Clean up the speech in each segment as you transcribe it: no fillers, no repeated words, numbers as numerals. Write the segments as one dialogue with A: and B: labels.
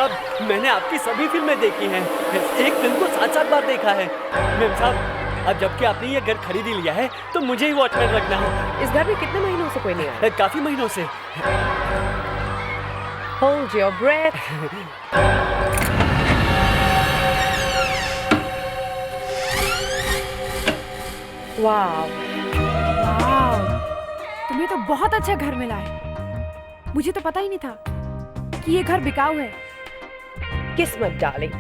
A: साहब, मैंने आपकी सभी फिल्में देखी हैं। एक फिल्म को 7-7 बार देखा है। मेम साहब, अब जबकि आपने ये घर खरीद ही लिया है तो मुझे ही वॉचमैन रखना है।
B: इस घर में कितने महीनों से कोई नहीं आया?
A: काफी महीनों से।
B: Hold your breath. Wow.
C: वाह, तुम्हें तो बहुत अच्छा घर मिला है। मुझे तो पता ही नहीं था कि ये घर बिकाऊ है।
B: किस्मत डार्लिंग,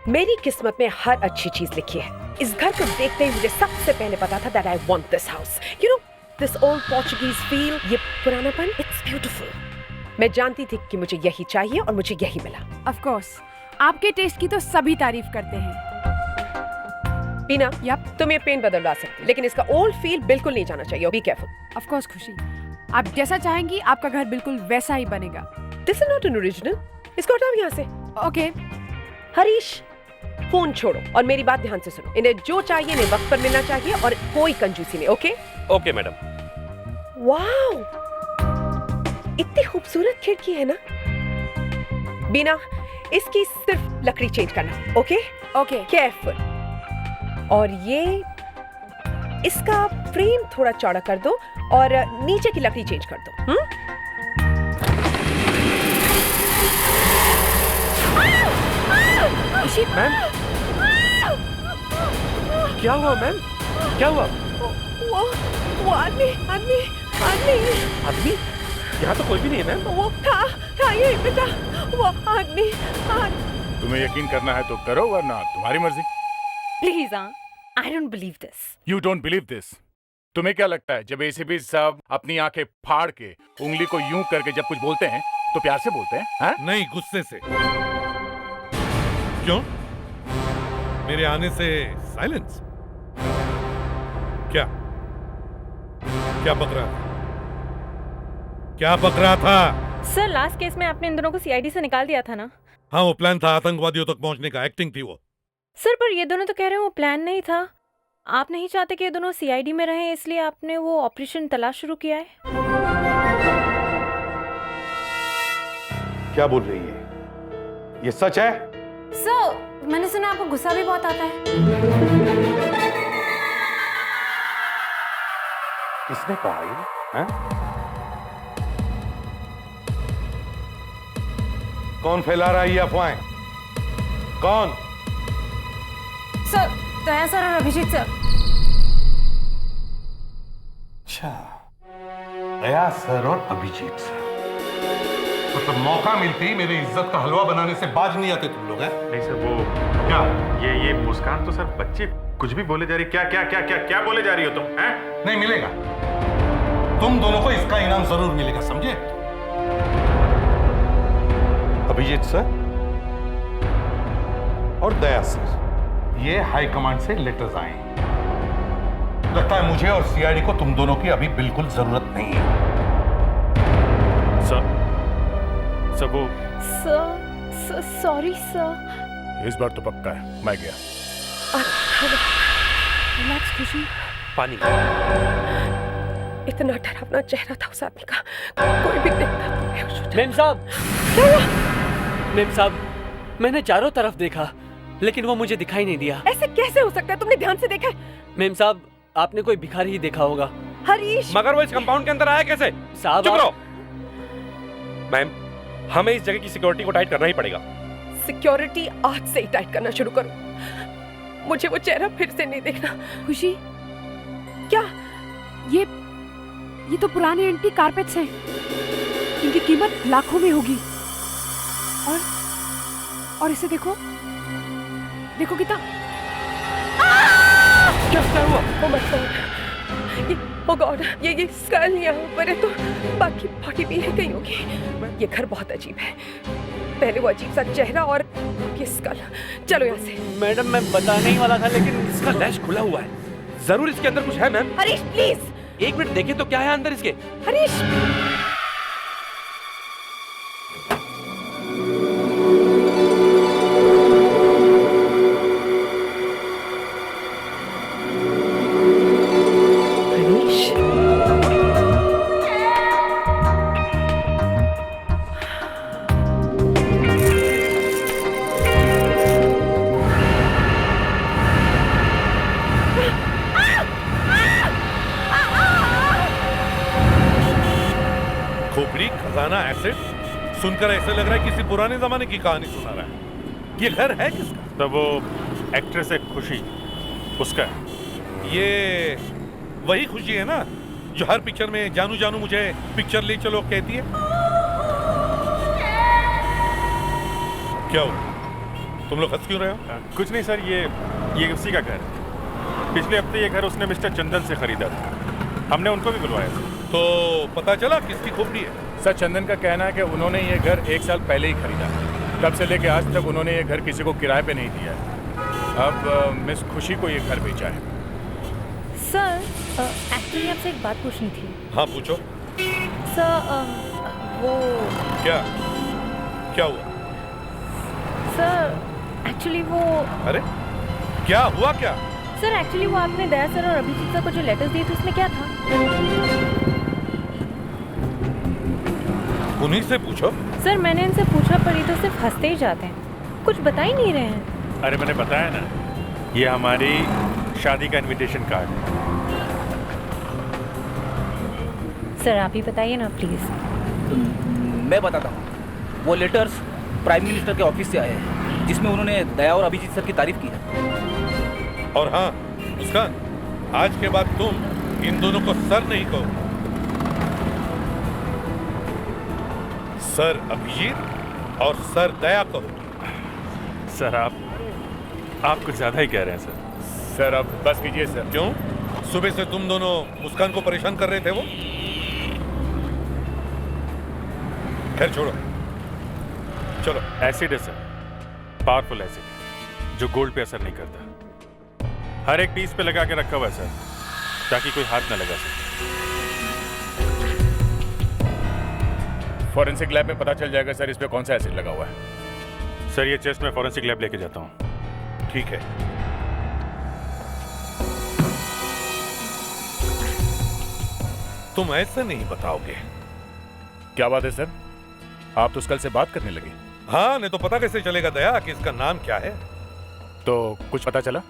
B: मेरी किस्मत में हर अच्छी चीज लिखी है। इस घर को देखते ही मुझे सबसे पहले पता था that I want this house. You know, this old Portuguese feel, ये पुरानापन, it's beautiful. मैं जानती थी कि मुझे यही चाहिए और मुझे यही मिला।
C: Of course, आपके टेस्ट की तो सभी तारीफ करते हैं।
B: बीना,
C: Yup.
B: तुम ये पेन बदलवा सकती, लेकिन इसका ओल्ड फील बिल्कुल नहीं जाना चाहिए। Be careful.
C: Of course खुशी, आप जैसा चाहेंगी आपका घर बिल्कुल वैसा ही बनेगा।
B: This is not an original. इसको हटाओ यहाँ से।
C: ओके,
B: हरीश, फोन छोड़ो और मेरी बात ध्यान से सुनो। इन्हें जो चाहिए इन्हें वक्त पर मिलना चाहिए और कोई कंजूसी नहीं, ओके?
A: Okay madam.
B: वाओ, इतनी खूबसूरत खिड़की है ना। बीना, इसकी सिर्फ लकड़ी चेंज करना, ओके?
C: ओके।
B: केयरफुल। और ये इसका फ्रेम थोड़ा चौड़ा कर दो और नीचे की लकड़ी चेंज कर दो।
A: मैम, क्या हुआ मैम? क्या हुआ?
B: वो आदमी।
A: आदमी? यहाँ तो कोई भी नहीं है मैम।
B: वो था ये बेटा, वो आदमी।
D: तुम्हें यकीन करना है तो करो, वरना तुम्हारी मर्जी।
E: Please I don't believe this.
D: You don't believe this? तुम्हें क्या लगता है जब एसीपी साहब अपनी आंखें फाड़ के उंगली को यूं करके जब कुछ बोलते हैं तो प्यार से बोलते हैं? हाँ?
F: नहीं, गुस्से से। क्यों? मेरे आने से साइलेंस? क्या बक रहा था? क्या बक रहा था?
E: सर, लास्ट केस में आपने इन दोनों को सीआईडी से निकाल दिया था ना?
F: हाँ, वो प्लान था, आतंकवादियों तक पहुंचने का। एक्टिंग थी वो।
E: सर, पर ये दोनों तो कह रहे हैं वो प्लान नहीं था। आप नहीं चाहते कि ये दोनों सीआईडी में रहें, इसलिए आपने वो ऑपरेशन तलाश शुरू किया है।
D: क्या बोल रही है? ये सच है?
E: सर, मैंने सुना आपको गुस्सा भी बहुत आता है।
D: किसने कहा ये? हाँ? कौन फैला रहा है ये अफवाहें? कौन?
E: सर, दया सर और अभिजीत सर।
G: अच्छा, दया सर और अभिजीत सर। मतलब मौका मिलते ही मेरे इज्जत का हलवा बनाने से बाज नहीं आते तुम लोग हैं?
H: नहीं सर, वो
G: क्या?
H: ये मुस्कान तो सर बच्चे कुछ भी बोले जा रही। क्या बोले जा रही हो तुम? हैं?
G: नहीं मिलेगा। तुम दोनों को इसका इनाम जरूर मिलेगा, समझे?
D: अभिजीत सर और दया सर,
G: ये हाई कमांड से लेटर्स आए हैं। लगता है मुझे और सीआईडी को तुम दोनों की अभी बिल्कुल जरूरत नहीं है।
H: सर वो
E: सर, सॉरी सर।
D: इस बार तो पक्का है, मैं गया।
C: रिलैक्स खुशी।
A: पानी।
B: इतना डरावना चेहरा था उस आदमी का, कोई भी देखता तो बेहोश हो जाता।
A: मेम साहब, मेम साहब, मैंने चारों तरफ देखा लेकिन वो मुझे दिखाई नहीं दिया।
B: ऐसे कैसे हो सकता है? तुमने ध्यान से देखा है?
A: मेम साहब, आपने कोई भिखारी ही देखा होगा।
B: हरीश,
I: मगर वो इस कंपाउंड के अंदर आया कैसे?
A: साहब
I: चुप रहो। मैम, हमें इस जगह की सिक्योरिटी को टाइट करना ही पड़ेगा।
B: सिक्योरिटी आज से ही टाइट करना शुरू करो। मुझे वो चेहरा फिर से नहीं देखना।
C: खुशी,
B: क्या?
C: ये तो पुराने एंटीक कारपेट्स हैं। इनकी कीमत लाखों में होगी। और इसे देखो कितना।
B: क्या हुआ? Oh God, ये स्कल यहाँ ऊपर है तो बाकी बॉडी भी है कहीं होगी। ये घर बहुत अजीब है। पहले वो अजीब सा चेहरा और ये स्कल। चलो यहाँ से।
A: मैडम, मैं बताने ही वाला था लेकिन
I: इसका लैश खुला हुआ है। जरूर इसके अंदर कुछ है मैम।
B: हरीश प्लीज।
I: एक मिनट देखें तो क्या है अंदर इसके।
B: हरीश,
F: खोपड़ी, खजाना, एसिड, सुनकर ऐसे लग रहा है किसी पुराने जमाने की कहानी सुना रहा है। ये घर है किसका?
H: तो वो एक्ट्रेस है खुशी, उसका है।
F: ये वही खुशी है ना जो हर पिक्चर में जानू जानू मुझे पिक्चर ले चलो कहती है। क्या हो, तुम लोग हंस क्यों रहे हो?
H: कुछ नहीं सर, ये उसी का घर है। पिछले हफ्ते ये घर उसने मिस्टर चंदन से खरीदा था, हमने उनको भी बुलवाया था।
F: तो पता चला किसकी खोपड़ी है?
D: सर, चंदन का कहना है कि उन्होंने ये घर 1 साल पहले ही खरीदा। तब से लेके आज तक उन्होंने ये घर किसी को किराए पे नहीं दिया है। अब मिस खुशी को ये घर बेचा है।
E: सर, एक्चुअली आपसे एक बात पूछनी थी।
F: हाँ पूछो।
E: सर, वो
F: क्या हुआ?
E: सर एक्चुअली वो
F: अरे क्या हुआ क्या?
E: सर एक्चुअली वो आपने दया सर और अभिजीत सर को जो लेटर्स दिए थे उसमें क्या था?
F: उन्हीं से पूछो।
E: सर मैंने इनसे पूछा पर ये तो सिर्फ हंसते ही जाते हैं, कुछ बता ही नहीं रहे हैं।
H: अरे मैंने बताया ना, ये हमारी शादी का इनविटेशन कार्ड है।
E: सर आप ही बताइए ना प्लीज।
J: मैं बताता हूँ। वो लेटर्स प्राइम मिनिस्टर के ऑफिस से आए हैं जिसमें उन्होंने दया और अभिजीत सर की तारीफ की है।
F: और हाँ मुस्कान, आज के बाद तुम इन दोनों को सर नहीं कहो, सर अभिजीत और सर दया कहो।
H: सर आप कुछ ज्यादा ही कह रहे हैं सर।
D: सर अब बस कीजिए सर।
F: क्यों? सुबह से तुम दोनों मुस्कान को परेशान कर रहे थे वो। खैर छोड़ो, चलो।
H: एसिड है सर, पावरफुल एसिड जो गोल्ड पे असर नहीं करता। हर एक पीस पे लगा के रखा हुआ है सर, ताकि कोई हाथ ना लगा सके।
D: फॉरेंसिक लैब में पता चल जाएगा सर इस पे कौन सा एसिड लगा हुआ है।
H: सर ये चेस्ट में फॉरेंसिक लैब लेके जाता हूँ।
F: ठीक है। तुम ऐसे नहीं बताओगे।
D: क्या बात है सर, आप तो कल से बात करने लगे।
F: हाँ, नहीं तो पता कैसे चलेगा दया कि इसका नाम क्या है?
D: तो कुछ पता चला?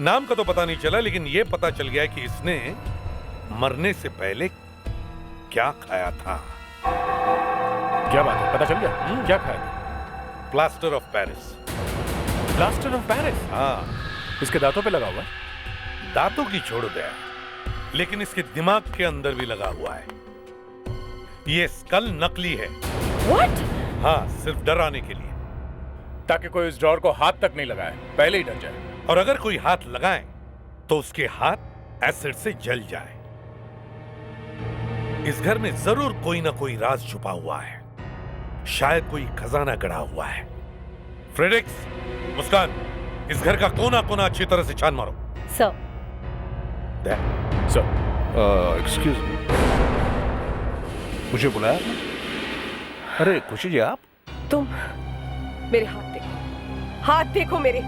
F: नाम का तो पता नहीं चला, लेकिन ये पता चल गया कि इसने मरने से पहले क्या खाया था।
D: क्या बात है, पता चल गया? क्या खाया था?
F: Plaster of Paris.
D: Plaster of Paris?
F: हाँ।
D: इसके दांतों पे लगा हुआ है?
F: दांतों की छोड़ दया, लेकिन इसके दिमाग के अंदर भी लगा हुआ है। ये स्कल नकली है।
B: What?
F: हाँ, सिर्फ डराने के लिए,
D: ताकि कोई इस ड्रॉर को हाथ तक नहीं लगाए, पहले ही डर जाए।
F: और अगर कोई हाथ लगाए तो उसके हाथ एसिड से जल जाए। इस घर में जरूर कोई ना कोई राज छुपा हुआ है, शायद कोई खजाना गड़ा हुआ है। फ्रेडरिक्स, मुस्कान, इस घर का कोना कोना अच्छी तरह से छान मारो।
E: सर।
D: सर,
G: एक्सक्यूज मी, मुझे बुलाया? अरे खुशी जी आप?
B: तुम मेरे हाथ देखो, हाथ देखो मेरे।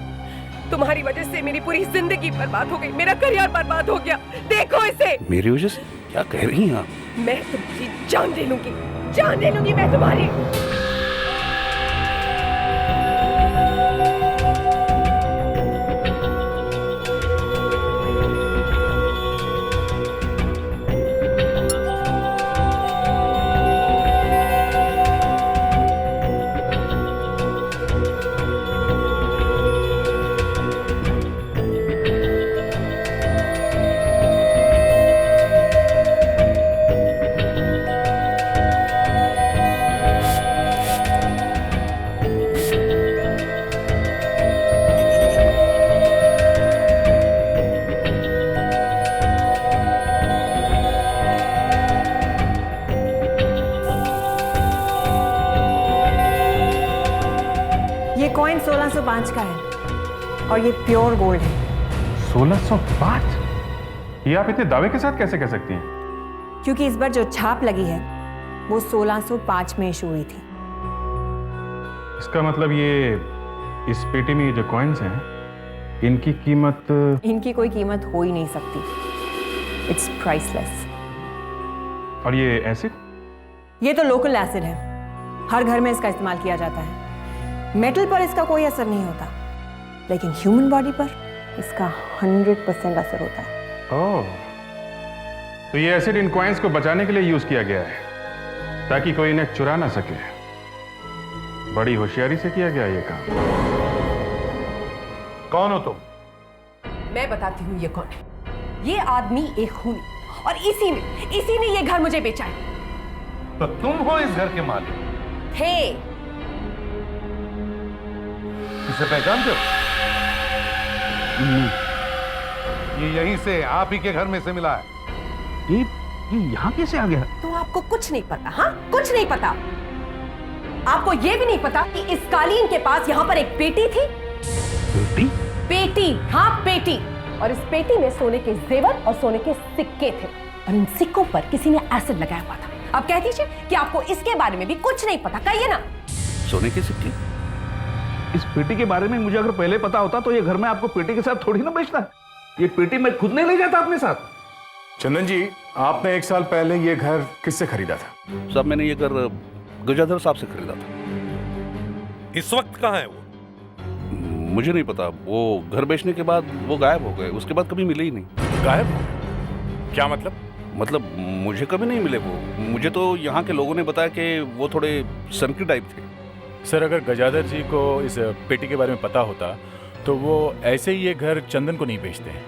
B: तुम्हारी वजह से मेरी पूरी जिंदगी बर्बाद हो गई, मेरा करियर बर्बाद हो गया। देखो इसे।
G: मेरी वजह से? क्या कह रही हैं आप?
B: मैं तुम्हारी जान ले लूंगी, जान ले लूंगी मैं तुम्हारी।
K: ये कॉइन 1605 का है और ये प्योर गोल्ड है।
H: 1605? ये आप इतने दावे के साथ कैसे कह सकती हैं?
K: क्योंकि इस बार जो छाप लगी है वो 1605 में इशू हुई थी।
H: इसका मतलब ये इस पेटी में ये जो कॉइन्स हैं, इनकी कीमत?
K: इनकी कोई कीमत हो ही नहीं सकती। It's priceless.
H: और ये एसिड?
K: ये तो लोकल एसिड है, हर घर में इसका इस्तेमाल किया जाता है। मेटल पर इसका कोई असर नहीं होता, लेकिन ह्यूमन बॉडी पर इसका 100% असर होता है।
H: ओह, तो ये एसिड इन कॉइन्स को बचाने के लिए यूज किया गया है। ताकि कोई इन्हें चुरा ना सके। बड़ी होशियारी से किया गया ये काम।
G: कौन हो तुम?
B: मैं बताती हूँ ये कौन है। ये आदमी एक खूनी, और इसी ने ये घर मुझे बेचा है।
G: तो तुम हो इस घर के मालिक?
B: थे।
G: इसे पहचानते हो? ये यहीं से आप ही के घर में से मिला है।
J: ये यहाँ कैसे आ गया?
B: तो आपको कुछ नहीं पता? हाँ, कुछ नहीं पता। आपको ये भी नहीं पता कि इस कालीन के पास यहाँ पर एक पेटी थी।
J: बेटी?
B: पेटी, हाँ पेटी। और इस पेटी में सोने के जेवर और सोने के सिक्के थे, और इन सिक्कों पर किसी ने एसिड लगाया हुआ था। अब कह दीजिए कि आपको इसके बारे में भी कुछ नहीं पता। कहिए ना।
J: सोने के सिक्के? इस पेटी के बारे में मुझे अगर पहले पता होता तो ये घर में आपको पेटी के साथ थोड़ी ना बेचता। ये पेटी मैं खुद नहीं ले जाता अपने साथ।
D: चंदन जी, आपने 1 साल पहले ये घर किससे खरीदा था?
I: साहब, मैंने ये घर गजाधर साहब से खरीदा था।
F: इस वक्त कहाँ है वो?
I: मुझे नहीं पता। वो घर बेचने के बाद वो गायब हो गए। उसके बाद कभी मिले ही नहीं।
D: गायब? क्या मतलब?
I: मतलब मुझे कभी नहीं मिले वो। मुझे तो यहाँ के लोगों ने बताया कि वो थोड़े सनकी टाइप थे।
D: सर, अगर गजाधर जी को इस पेटी के बारे में पता होता तो वो ऐसे ही ये घर चंदन को नहीं बेचते हैं।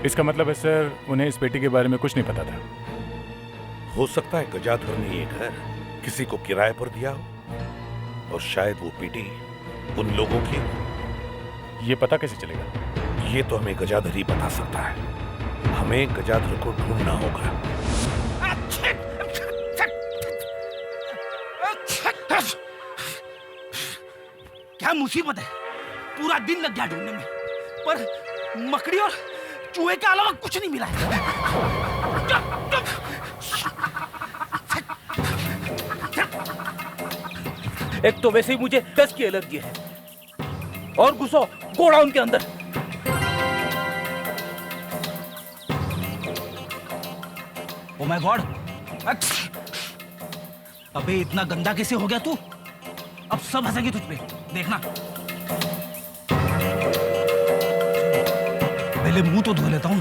D: इसका मतलब है सर, उन्हें इस पेटी के बारे में कुछ नहीं पता था।
F: हो सकता है गजाधर ने ये घर किसी को किराए पर दिया हो, और शायद वो पेटी उन लोगों की।
D: ये पता कैसे चलेगा?
F: ये तो हमें गजाधर ही बता सकता है। हमें गजाधर को ढूंढना होगा।
J: क्या मुसीबत है? पूरा दिन लग गया ढूंढने में, पर मकड़ी और चूहे के अलावा कुछ नहीं मिला है। एक तो वैसे ही मुझे डस्ट की एलर्जी है, और घुसो गोडाउन के अंदर। Oh my God! अबे इतना गंदा कैसे हो गया तू? अब सब हंसेंगे तुझ पे, देखना। पहले मुंह तो धो लेता हूं।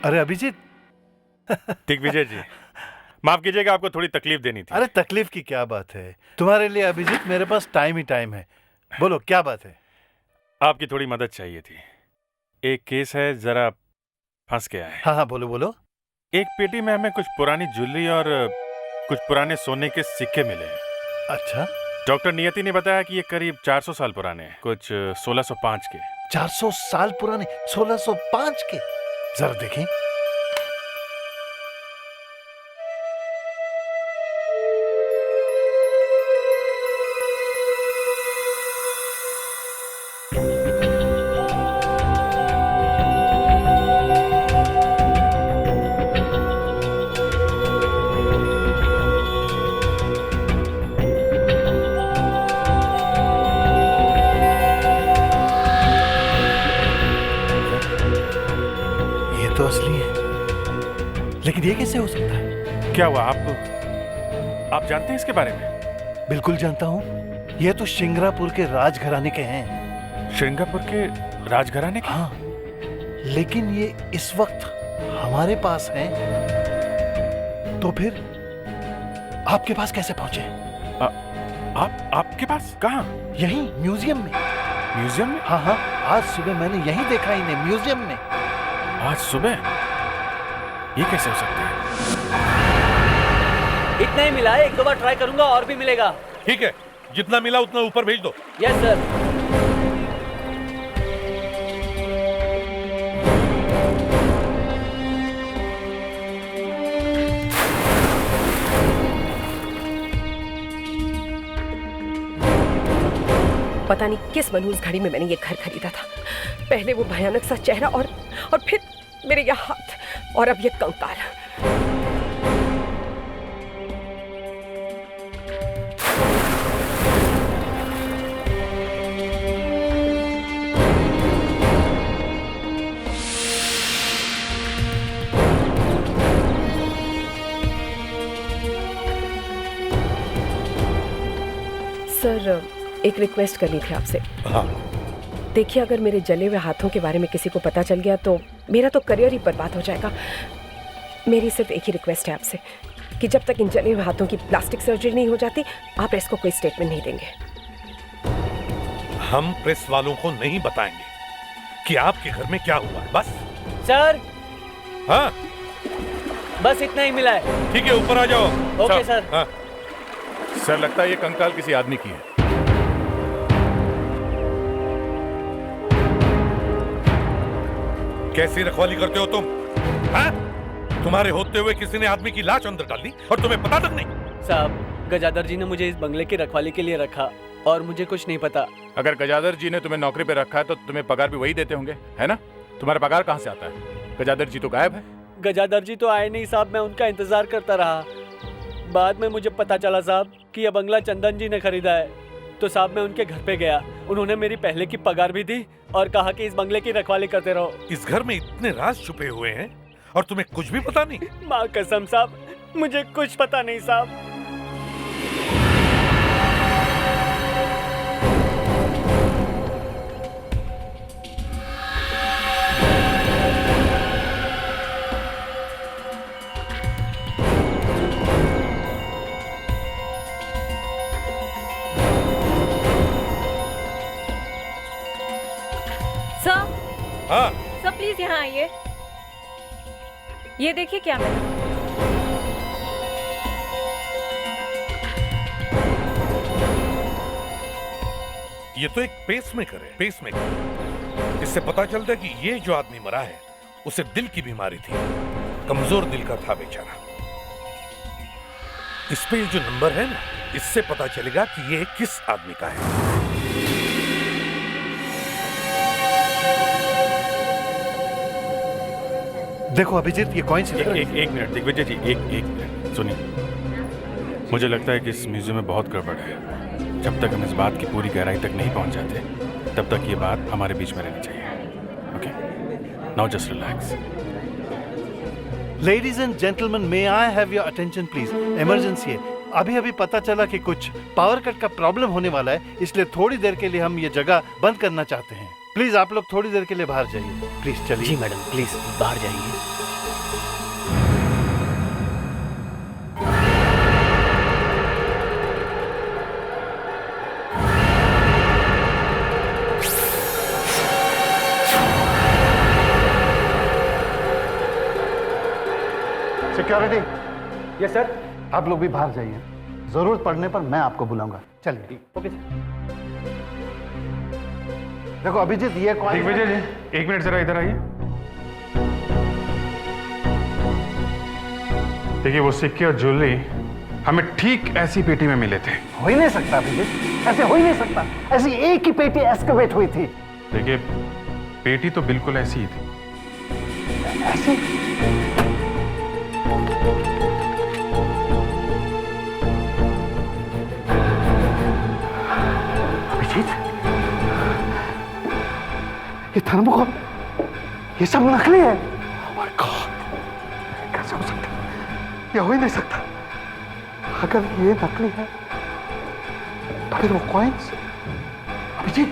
L: अरे अभिजीत।
H: दिग्विजय जी, माफ कीजिएगा, आपको थोड़ी तकलीफ देनी थी।
L: अरे तकलीफ की क्या बात है, तुम्हारे लिए अभिजीत मेरे पास टाइम ही टाइम है। बोलो क्या बात है?
H: आपकी थोड़ी मदद चाहिए थी। एक केस है, जरा फंस गया है।
L: हाँ हाँ, बोलो बोलो।
H: एक पेटी में हमें कुछ पुरानी ज्वेलरी और कुछ पुराने सोने के सिक्के मिले हैं।
L: अच्छा।
H: डॉक्टर नियति ने बताया कि ये करीब 400 साल पुराने हैं, कुछ 1605 के।
L: 400 साल पुराने? 1605 के? जरा देखें। तो असली है, लेकिन ये कैसे हो सकता है?
H: क्या हुआ? आप जानते हैं इसके बारे में?
L: बिल्कुल जानता हूँ। ये तो श्रृंगारपुर के राजघराने के हैं।
H: श्रृंगारपुर के राजघराने के?
L: हाँ, लेकिन ये इस वक्त हमारे पास हैं, तो फिर आपके पास कैसे पहुंचे?
H: आपके पास? कहाँ?
L: यहीं म्यूजियम में।
H: म्यूजियम में?
L: हाँ हाँ, आज सुबह मैंने यहीं देखा इन्हें, म्यूजियम में।
H: आज सुबह? ये कैसे हो सकता है?
A: इतना ही मिला है, 1-2 बार ट्राई करूंगा और भी मिलेगा।
F: ठीक है, जितना मिला उतना ऊपर भेज दो।
A: Yes sir.
B: पता नहीं किस मनहूस घड़ी में मैंने ये घर खरीदा था। पहले वो भयानक सा चेहरा और फिर मेरे ये हाथ और अब ये कंकाल। सर, एक रिक्वेस्ट करनी थी आपसे।
F: हाँ।
B: देखिए, अगर मेरे जले हुए हाथों के बारे में किसी को पता चल गया तो मेरा तो करियर ही बर्बाद हो जाएगा। मेरी सिर्फ एक ही रिक्वेस्ट है आपसे कि जब तक इन जले हुए हाथों की प्लास्टिक सर्जरी नहीं हो जाती, आप प्रेस को कोई स्टेटमेंट नहीं देंगे।
F: हम प्रेस वालों को नहीं बताएंगे कि आपके घर में क्या हुआ है। बस
A: सर।
F: हाँ,
A: बस इतना ही मिला है।
F: ठीक है, ऊपर आ जाओ।
A: Okay sir.
F: हाँ।
D: सर, लगता है ये कंकाल किसी आदमी की है।
F: कैसी रखवाली करते हो तुम? हाँ? तुम्हारे होते हुए किसी ने आदमी की लाश अंदर डाल दी और तुम्हें पता तक नहीं?
A: साहब, गजादर जी ने मुझे इस बंगले की रखवाली के लिए रखा और मुझे कुछ नहीं पता।
D: अगर गजादर जी ने तुम्हें नौकरी पे रखा है तो तुम्हें पगार भी वही देते होंगे, है ना? तुम्हारा पगार कहाँ से आता है? गजादर जी तो गायब है।
A: गजादर जी तो आए नहीं साहब, मैं उनका इंतजार करता रहा। बाद में मुझे पता चला साहब कि यह बंगला चंदन जी ने खरीदा है। तो साहब मैं उनके घर पे गया, उन्होंने मेरी पहले की पगार भी दी और कहा कि इस बंगले की रखवाली करते रहो।
F: इस घर में इतने राज छुपे हुए हैं और तुम्हें कुछ भी पता नहीं?
A: माँ कसम साहब, मुझे कुछ पता नहीं साहब।
F: हाँ।
E: सर प्लीज यहाँ आइए। ये देखिए क्या मिला।
F: ये तो एक पेसमेकर है। पेसमेकर। इससे पता चलता है कि ये जो आदमी मरा है उसे दिल की बीमारी थी, कमजोर दिल का था बेचारा। इस पे ये जो नंबर है ना, इससे पता चलेगा कि ये किस आदमी का है।
L: देखो अभिजीत, ये कॉइंस।
H: एक मिनट दिग्विजय जी, एक मिनट सुनिए। मुझे लगता है कि इस म्यूजियम में बहुत गड़बड़ है। जब तक हम इस बात की पूरी गहराई तक नहीं पहुंच जाते, तब तक ये बात हमारे बीच में रहनी चाहिए। Okay, now just relax.
L: Ladies and gentleman, may I have your attention please. Emergency है। अभी पता चला कि कुछ पावर कट का प्रॉब्लम होने वाला है, इसलिए थोड़ी देर के लिए हम ये जगह बंद करना चाहते हैं। प्लीज आप लोग थोड़ी देर के लिए बाहर जाइए। प्लीज चलिए।
A: जी मैडम, प्लीज बाहर जाइए।
L: सिक्योरिटी। Yes sir. आप लोग भी बाहर जाइए, जरूरत पड़ने पर मैं आपको बुलाऊंगा। चलिए। Okay sir. देखो अभिजीत, ये कौन?
M: दिग्विजय जी, एक मिनट जरा इधर आइए। देखिए, वो सिक्के और ज्वेलरी हमें ठीक ऐसी पेटी में मिले थे।
L: हो ही नहीं सकता अभिजीत, ऐसे हो ही नहीं सकता। ऐसी एक ही पेटी एक्सकवेट हुई थी।
M: देखिए, पेटी तो बिल्कुल ऐसी ही थी।
L: ऐसी? अभिजीत, ये थर्मोकोल, ये सब नकली है। Oh my God, कैसे हो सकता है? ये हो ही नहीं सकता। अगर ये नकली है तो फिर वो coins? Abhijeet,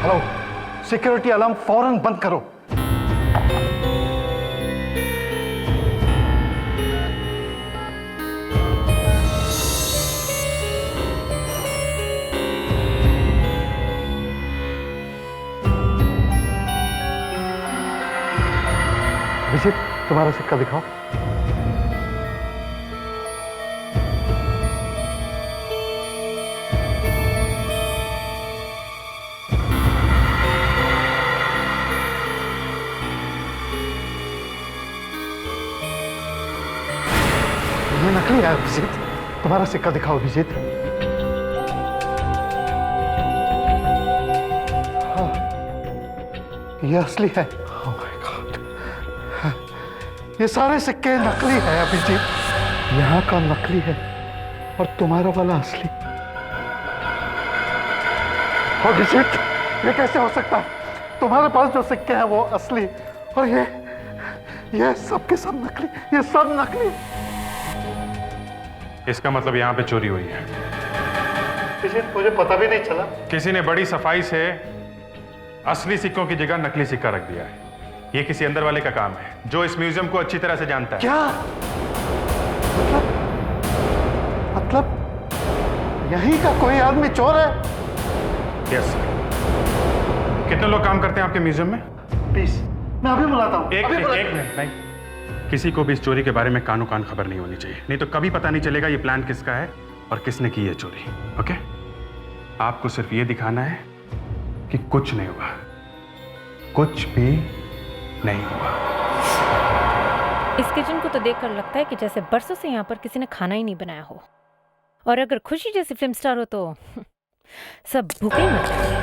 L: hello, security alarm फौरन बंद करो। अभिजीत, तुम्हारा सिक्का दिखाओ। ये नकली है अभिजीत। तुम्हारा सिक्का दिखाओ अभिजीत। हाँ, ये असली है। Oh my God, ये सारे सिक्के नकली है अभिजीत। यहाँ का नकली है और तुम्हारा वाला असली। अभिजीत, ये कैसे हो सकता है? तुम्हारे पास जो सिक्के हैं वो असली और ये सब के सब नकली। ये सब नकली।
M: इसका मतलब यहाँ पे चोरी हुई है।
L: मुझे पता भी नहीं चला।
M: किसी ने बड़ी सफाई से असली सिक्कों की जगह नकली सिक्का रख दिया है। ये किसी अंदर वाले का काम है जो इस म्यूजियम को अच्छी तरह से जानता है।
L: क्या मतलब यहीं का कोई आदमी चोर है?
M: Yes sir. कितने लोग काम करते हैं आपके म्यूजियम में?
L: 20। मैं अभी बुलाता हूँ।
M: एक मिनट नहीं। किसी को भी इस चोरी के बारे में कानो कान खबर नहीं होनी चाहिए, नहीं तो कभी पता नहीं चलेगा ये प्लान किसका है और किसने की है चोरी। ओके? आपको सिर्फ ये दिखाना है कि कुछ नहीं हुआ, कुछ भी नहीं हुआ।
E: इस किचन को तो देखकर लगता है कि जैसे बरसों से यहाँ पर किसी ने खाना ही नहीं बनाया हो। और अगर खुशी जैसी फिल्म स्टार हो तो सब भूखे मर जाएंगे।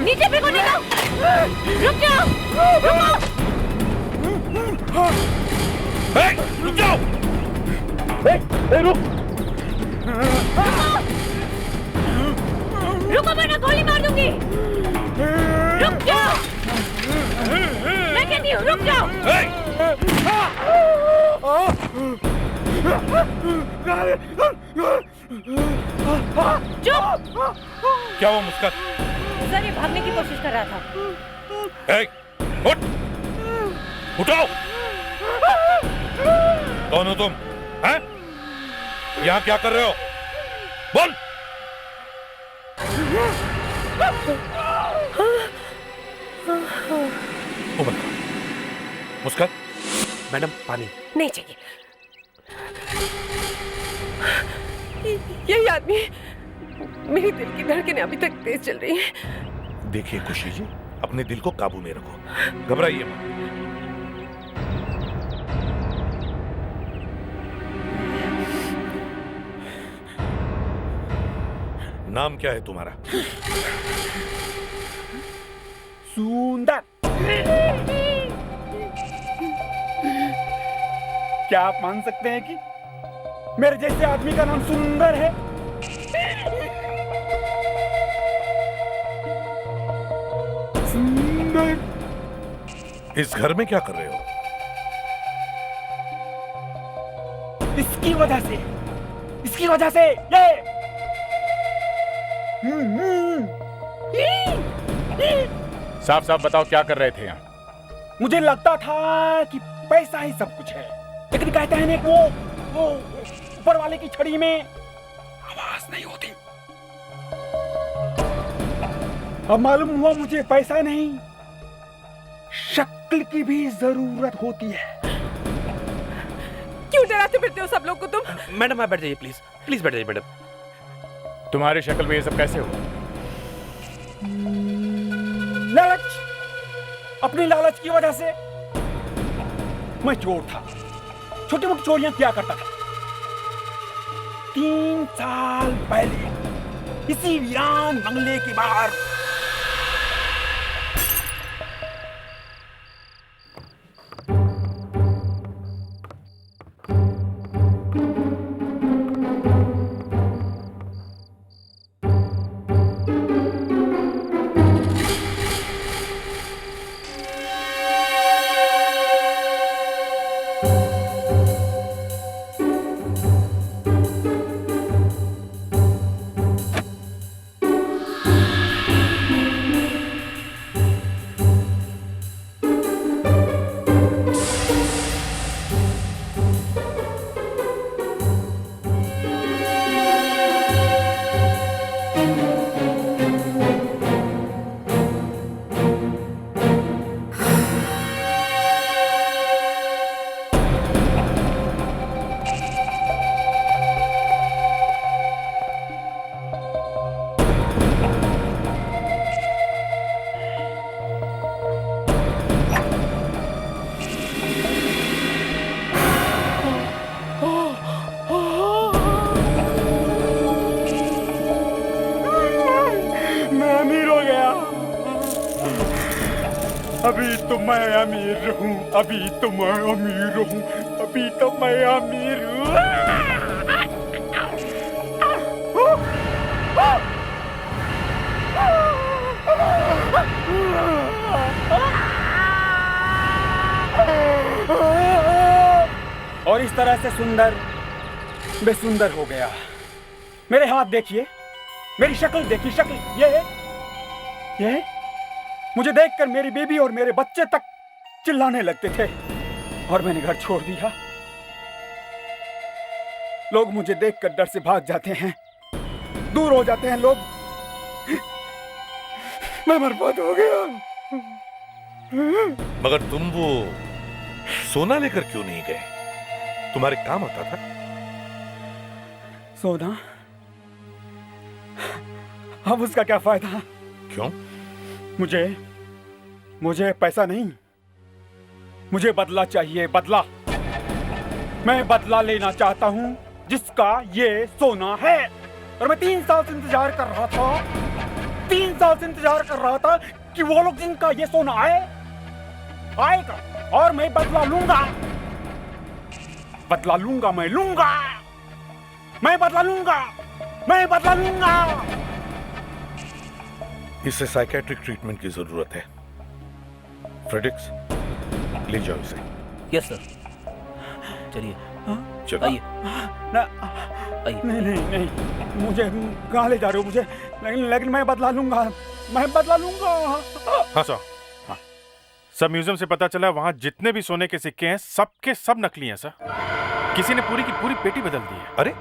N: नीचे फेंको, निकाल! रुक जाओ! रुको!
F: रुक जाओ! रुक!
N: रुको वरना गोली मार दूंगी! रुक जाओ! मैं कहती हूँ रुक जाओ!
E: चुप!
F: क्या हुआ मुस्कान?
E: सर ये भागने की कोशिश कर रहा था।
F: उठ! उठाओ! कौन हो तुम? हैं? यहाँ क्या कर रहे हो? बोल! मुस्कान,
B: मैडम पानी नहीं चाहिए। यही आदमी, मेरी दिल की धड़कनें अभी तक तेज चल रही हैं।
F: देखिए खुशी जी, अपने दिल को काबू में रखो, घबराइए मत। नाम क्या है तुम्हारा?
O: सुंदर। क्या आप मान सकते हैं कि मेरे जैसे आदमी का नाम सुंदर है? सुंदर।
F: इस घर में क्या कर रहे हो?
O: इसकी वजह से ये
D: साफ साफ बताओ क्या कर रहे थे यहाँ?
O: मुझे लगता था कि पैसा ही सब कुछ है, लेकिन कहते हैं वो ऊपर वाले की छड़ी में आवाज नहीं होती। अब मालूम हुआ मुझे पैसा नहीं, शक्ल की भी जरूरत होती है।
B: क्यों डराते फिरते हो सब लोग को तुम?
F: मैडम आप बैठ जाइए प्लीज, प्लीज बैठ जाइए मैडम।
D: तुम्हारी शक्ल में ये सब कैसे हुआ?
O: लालच, अपनी लालच की वजह से। मैं चोर था, छोटी मोटी चोरियां किया करता था। 3 साल पहले इसी वीरान बंगले के बाहर अभी तो मैं अमीर हूँ, अभी तो मैं अमीर हूँ, अभी तो मैं अमीर हूँ। और इस तरह से सुंदर बेसुंदर हो गया। मेरे हाथ देखिए, मेरी शक्ल देखिए, शक्ल ये मुझे देखकर मेरी बेबी और मेरे बच्चे तक चिल्लाने लगते थे और मैंने घर छोड़ दिया। लोग मुझे देखकर डर से भाग जाते हैं, दूर हो जाते हैं लोग। मैं बर्बाद हो गया।
F: मगर तुम वो सोना लेकर क्यों नहीं गए? तुम्हारे काम आता था।
O: सोना? अब उसका क्या फायदा?
F: क्यों?
O: मुझे पैसा नहीं, मुझे बदला चाहिए, बदला। मैं बदला लेना चाहता हूं जिसका ये सोना है। और मैं 3 साल से इंतजार कर रहा था, 3 साल से इंतजार कर रहा था कि वो लोग जिनका ये सोना आएगा और मैं बदला लूंगा। बदला लूंगा, मैं लूंगा, मैं बदला लूंगा, मैं बदला लूंगा।
F: इसे साइकेट्रिक ट्रीटमेंट की जरूरत है। फ्रेडिक्स, ले जाओ इसे।
J: Yes sir. चलिए
F: चलो।
J: आइए।
O: नहीं, मुझे कहाँ ले जा रहे हो मुझे? लेकिन मैं बदला लूंगा, मैं बदला लूंगा।
H: हाँ सर, हाँ। सब म्यूजियम से पता चला वहाँ जितने भी सोने के सिक्के हैं सबके सब नकली हैं सर। किसी ने पूरी की पूरी पेटी बदल दी है।
F: अरे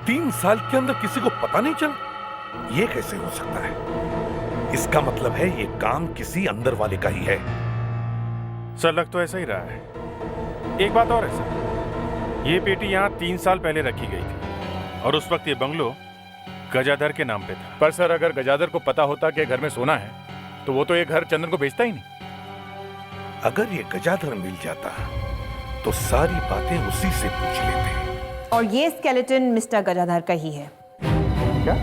F: 3 साल के अंदर किसी को पता नहीं चला? ये कैसे हो सकता है? इसका मतलब है ये काम किसी अंदर वाले का ही है।
H: सर लग तो ऐसा ही रहा है। एक बात और है सर, ये पेटी यहाँ 3 साल पहले रखी गई थी और उस वक्त ये बंगलो गजाधर के नाम पे था।
D: पर सर अगर गजाधर को पता होता कि घर में सोना है तो वो तो ये घर चंदन को बेचता ही नहीं।
F: अगर ये गजाधर मिल जाता तो सारी बातें उसी से पूछ लेते।
K: और ये स्केलेटन मिस्टर गजाधर का ही है।
G: क्या?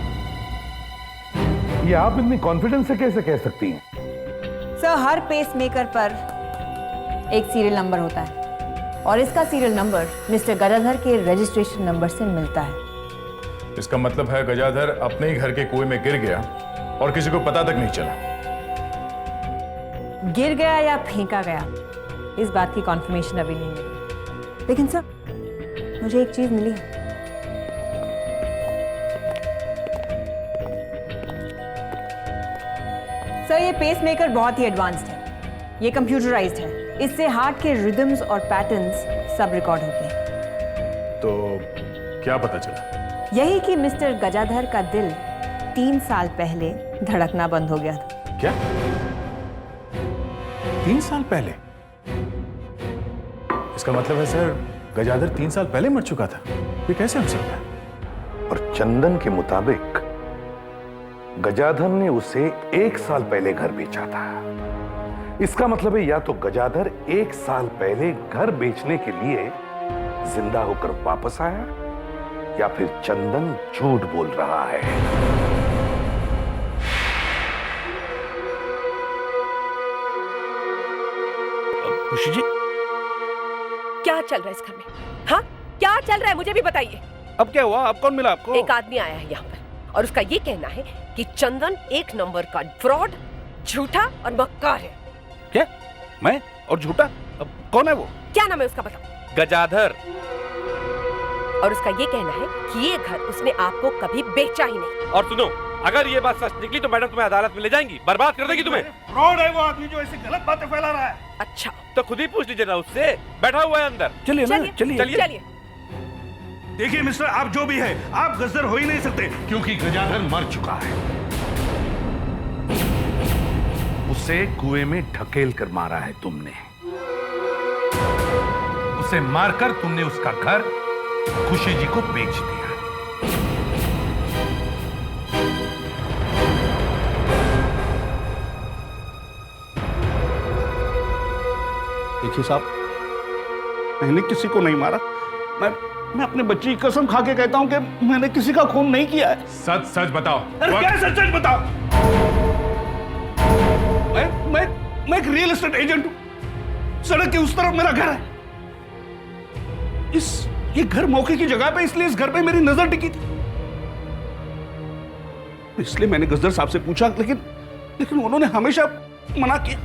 G: ये आप इतनी कॉन्फिडेंस से कैसे कह सकती हैं?
K: सर, हर पेसमेकर पर एक सीरियल नंबर होता है और इसका सीरियल नंबर मिस्टर गजाधर के रजिस्ट्रेशन नंबर से मिलता है।
D: इसका मतलब है गजाधर अपने ही घर के कुएं में गिर गया और किसी को पता तक नहीं चला।
K: गिर गया या फेंका गया, इस बात की कॉन्फर्मेशन अभी नहीं मिली। लेकिन सर, मुझे एक चीज मिली है। सर, ये पेसमेकर बहुत ही एडवांस्ड है, ये कंप्यूटराइज्ड है। इससे हार्ट के रिदम्स और पैटर्न्स सब रिकॉर्ड होते हैं।
D: तो क्या पता चला?
K: यही कि मिस्टर गजाधर का दिल 3 साल पहले धड़कना बंद हो गया था।
D: क्या? 3 साल पहले? इसका मतलब है सर गजाधर 3 साल पहले मर चुका था। ये कैसे हो सकता है?
G: और चंदन के मुताबिक गजाधर ने उसे 1 साल पहले घर बेचा था। इसका मतलब है या तो गजाधर 1 साल पहले घर बेचने के लिए जिंदा होकर वापस आया या फिर चंदन झूठ बोल रहा है।
F: खुशी जी,
B: क्या चल रहा है इस घर में? हाँ, क्या चल रहा है मुझे भी बताइए।
I: अब क्या हुआ? अब कौन मिला आपको?
B: एक आदमी आया है यहाँ पर और उसका ये कहना है कि चंदन 1 नंबर का फ्रॉड, झूठा और मक्कार है।
I: क्या? मैं? और झूठा? अब कौन है वो?
B: क्या नाम है उसका, बताओ।
I: गजाधर।
B: और उसका ये कहना है कि ये घर उसने आपको कभी बेचा ही नहीं।
P: और सुनो, अगर ये बात सच निकली तो मैडम तुम्हें अदालत में ले जाएंगी, बर्बाद कर देगी तुम्हें।
O: फ्रॉड है वो आदमी जो ऐसी गलत बातें फैला रहा है।
B: अच्छा,
P: तो खुद ही पूछ लीजिए ना उससे, बैठा हुआ है अंदर।
I: चलिए ना,
B: चलिए।
G: देखिए मिस्टर, आप जो भी है, आप गजदर हो ही नहीं सकते क्योंकि गजाधर मर चुका है। उसे कुएं में ढकेल कर मारा है तुमने। उसे मारकर तुमने उसका घर खुशी जी को बेच दिया।
I: देखिए साहब, मैंने किसी को नहीं मारा। मैं अपने बच्ची की कसम खा के कहता हूं कि मैंने किसी का खून नहीं किया है।
D: सच सच बताओ।
I: अरे क्या सच सच बताओ? मैं एक रियल एस्टेट एजेंट हूं। सड़क के उस तरफ मेरा घर है। ये घर मौके की जगह पे, इसलिए इस घर पे मेरी नजर टिकी थी। इसलिए मैंने गजदर साहब से पूछा, लेकिन उन्होंने हमेशा मना किया।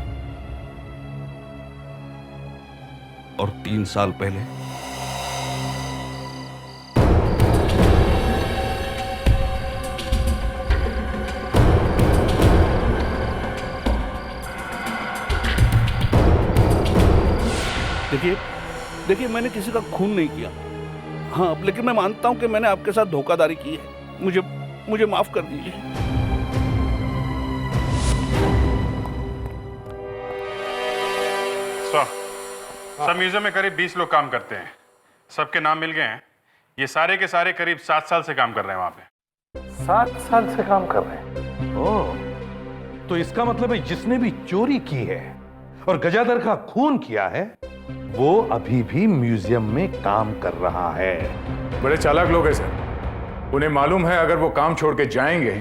I: और 3 साल पहले देखिए मैंने किसी का खून नहीं किया। हाँ, लेकिन मैं मानता हूं कि मैंने आपके साथ धोखाधड़ी की है। मुझे माफ कर दीजिए।
M: सब म्यूजियम में करीब 20 लोग काम करते हैं। सबके नाम मिल गए हैं। ये सारे के सारे करीब 7 साल से काम कर रहे हैं वहां पे।
G: 7 साल से काम कर रहे हैं? ओह, तो इसका मतलब है जिसने भी चोरी की है और गजादर का खून किया है, वो अभी भी म्यूजियम में काम कर रहा है।
D: बड़े चालाक लोग हैं सर। उन्हें मालूम है अगर वो काम छोड़ के जाएंगे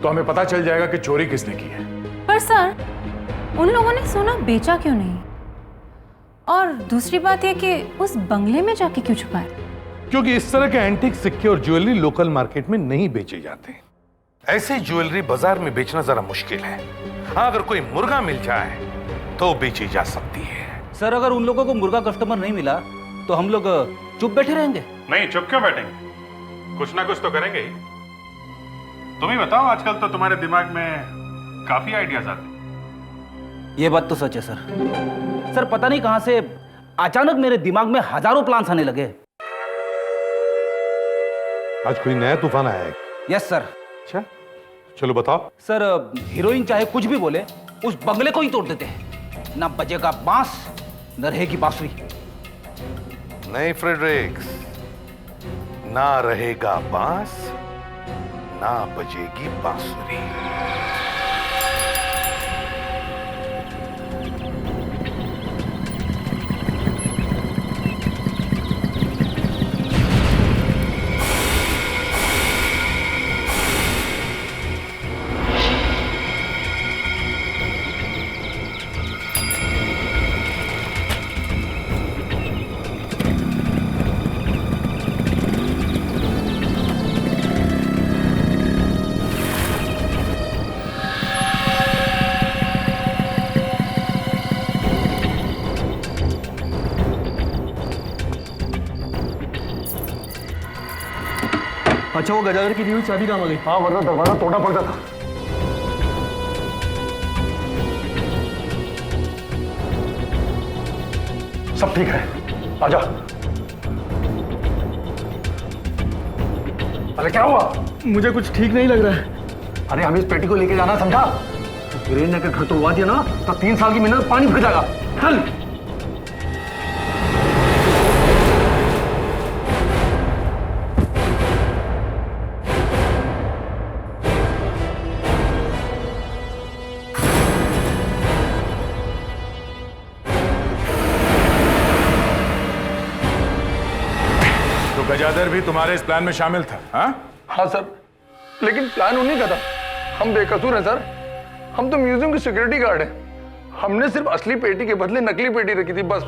D: तो हमें पता चल जाएगा कि चोरी किसने की है।
E: पर सर, उन लोगों ने सोना बेचा क्यों नहीं? और दूसरी बात यह कि उस बंगले में जाके क्यों छुपाए?
G: क्योंकि इस तरह के एंटीक सिक्के और ज्वेलरी लोकल मार्केट में नहीं बेचे जाते। ऐसी ज्वेलरी बाजार में बेचना जरा मुश्किल है। हाँ, अगर कोई मुर्गा मिल जाए तो बेची जा सकती है।
J: सर, अगर उन लोगों को मुर्गा कस्टमर नहीं मिला तो हम लोग चुप बैठे रहेंगे?
M: नहीं, चुप क्यों बैठेंगे? कुछ ना कुछ तो करेंगे ही। तुम ही बताओ, आजकल तो तुम्हारे दिमाग में काफी आइडियाज आते हैं।
J: ये बात तो सच है सर। सर, पता नहीं कहां से अचानक मेरे दिमाग में हजारों प्लान्स आने लगे।
G: आज कोई नया तूफान आया है?
J: Yes sir.
G: अच्छा, चलो बताओ।
J: सर, हीरोइन चाहे कुछ भी बोले, उस बंगले को ही तोड़ देते हैं। ना बजेगा बांस, न रहेगी बांसुरी।
G: नहीं फ्रेडरिक्स, ना रहेगा बांस, ना बजेगी बांसुरी।
L: अच्छा, वो गजादर की दी हुई चाबी कहाँ आ गई? हाँ, वरना दरवाजा तोड़ना पड़ता था। सब ठीक है, आजा। अरे क्या हुआ? मुझे कुछ ठीक नहीं लग रहा है। अरे हमें इस पेटी को लेके जाना, समझा? वीरेन ने अगर घर तोड़वा दिया ना तो 3 साल की मेहनत पानी फिर जाएगा। चल।
D: गजादर भी तुम्हारे इस प्लान में शामिल था?
L: हाँ सर, लेकिन प्लान उन्हीं का था। हम बेकसूर हैं सर। हम तो म्यूजियम की सिक्योरिटी गार्ड हैं। हमने सिर्फ असली पेटी के बदले नकली पेटी रखी थी, बस।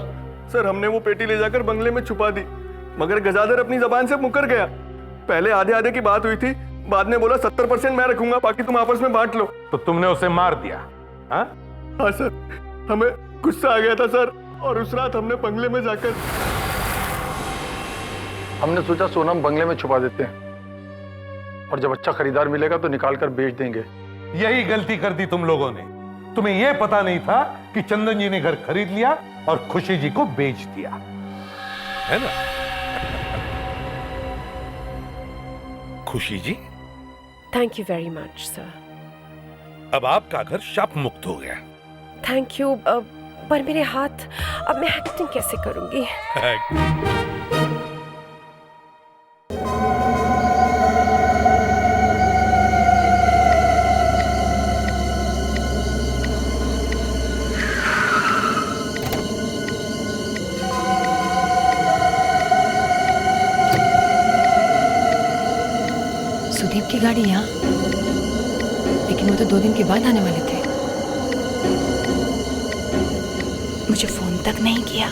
L: सर, हमने वो पेटी ले जाकर बंगले में छुपा दी, मगर गजादर अपनी जबान से मुकर गया। पहले आधे आधे की बात हुई थी, बाद में बोला 70% मैं रखूंगा, बाकी तुम आपस में बांट लो।
G: तो तुमने उसे मार दिया? हाँ
L: सर, हमें गुस्सा आ गया था सर, और उस रात हमने बंगले में जाकर हमने सोचा सोना हम बंगले में छुपा देते हैं, और जब अच्छा खरीदार मिलेगा तो निकाल कर बेच देंगे।
G: यही गलती कर दी तुम लोगों ने। तुम्हें यह पता नहीं था कि चंदन जी ने घर खरीद लिया और खुशी जी को बेच दिया, है ना? Khushi ji,
B: thank you very much sir.
G: अब आपका घर शाप मुक्त हो गया।
B: थैंक यू, पर मेरे हाथ, अब मैं एक्टिंग कैसे करूंगी?
Q: सुदीप की गाड़ी यहाँ, लेकिन वो तो 2 दिन के बाद आने वाले थे। मुझे फोन तक नहीं किया।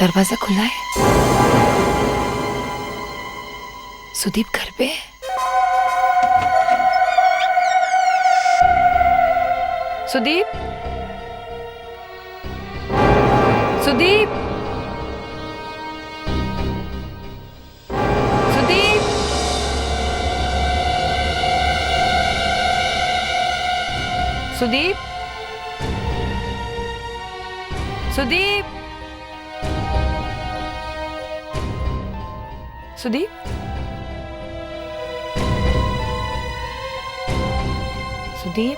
Q: दरवाजा खुला है। सुदीप घर पे है।
C: सुदीप, सुदीप, सुदीप, सुदीप, सुदीप, सुदीप, सुदीप,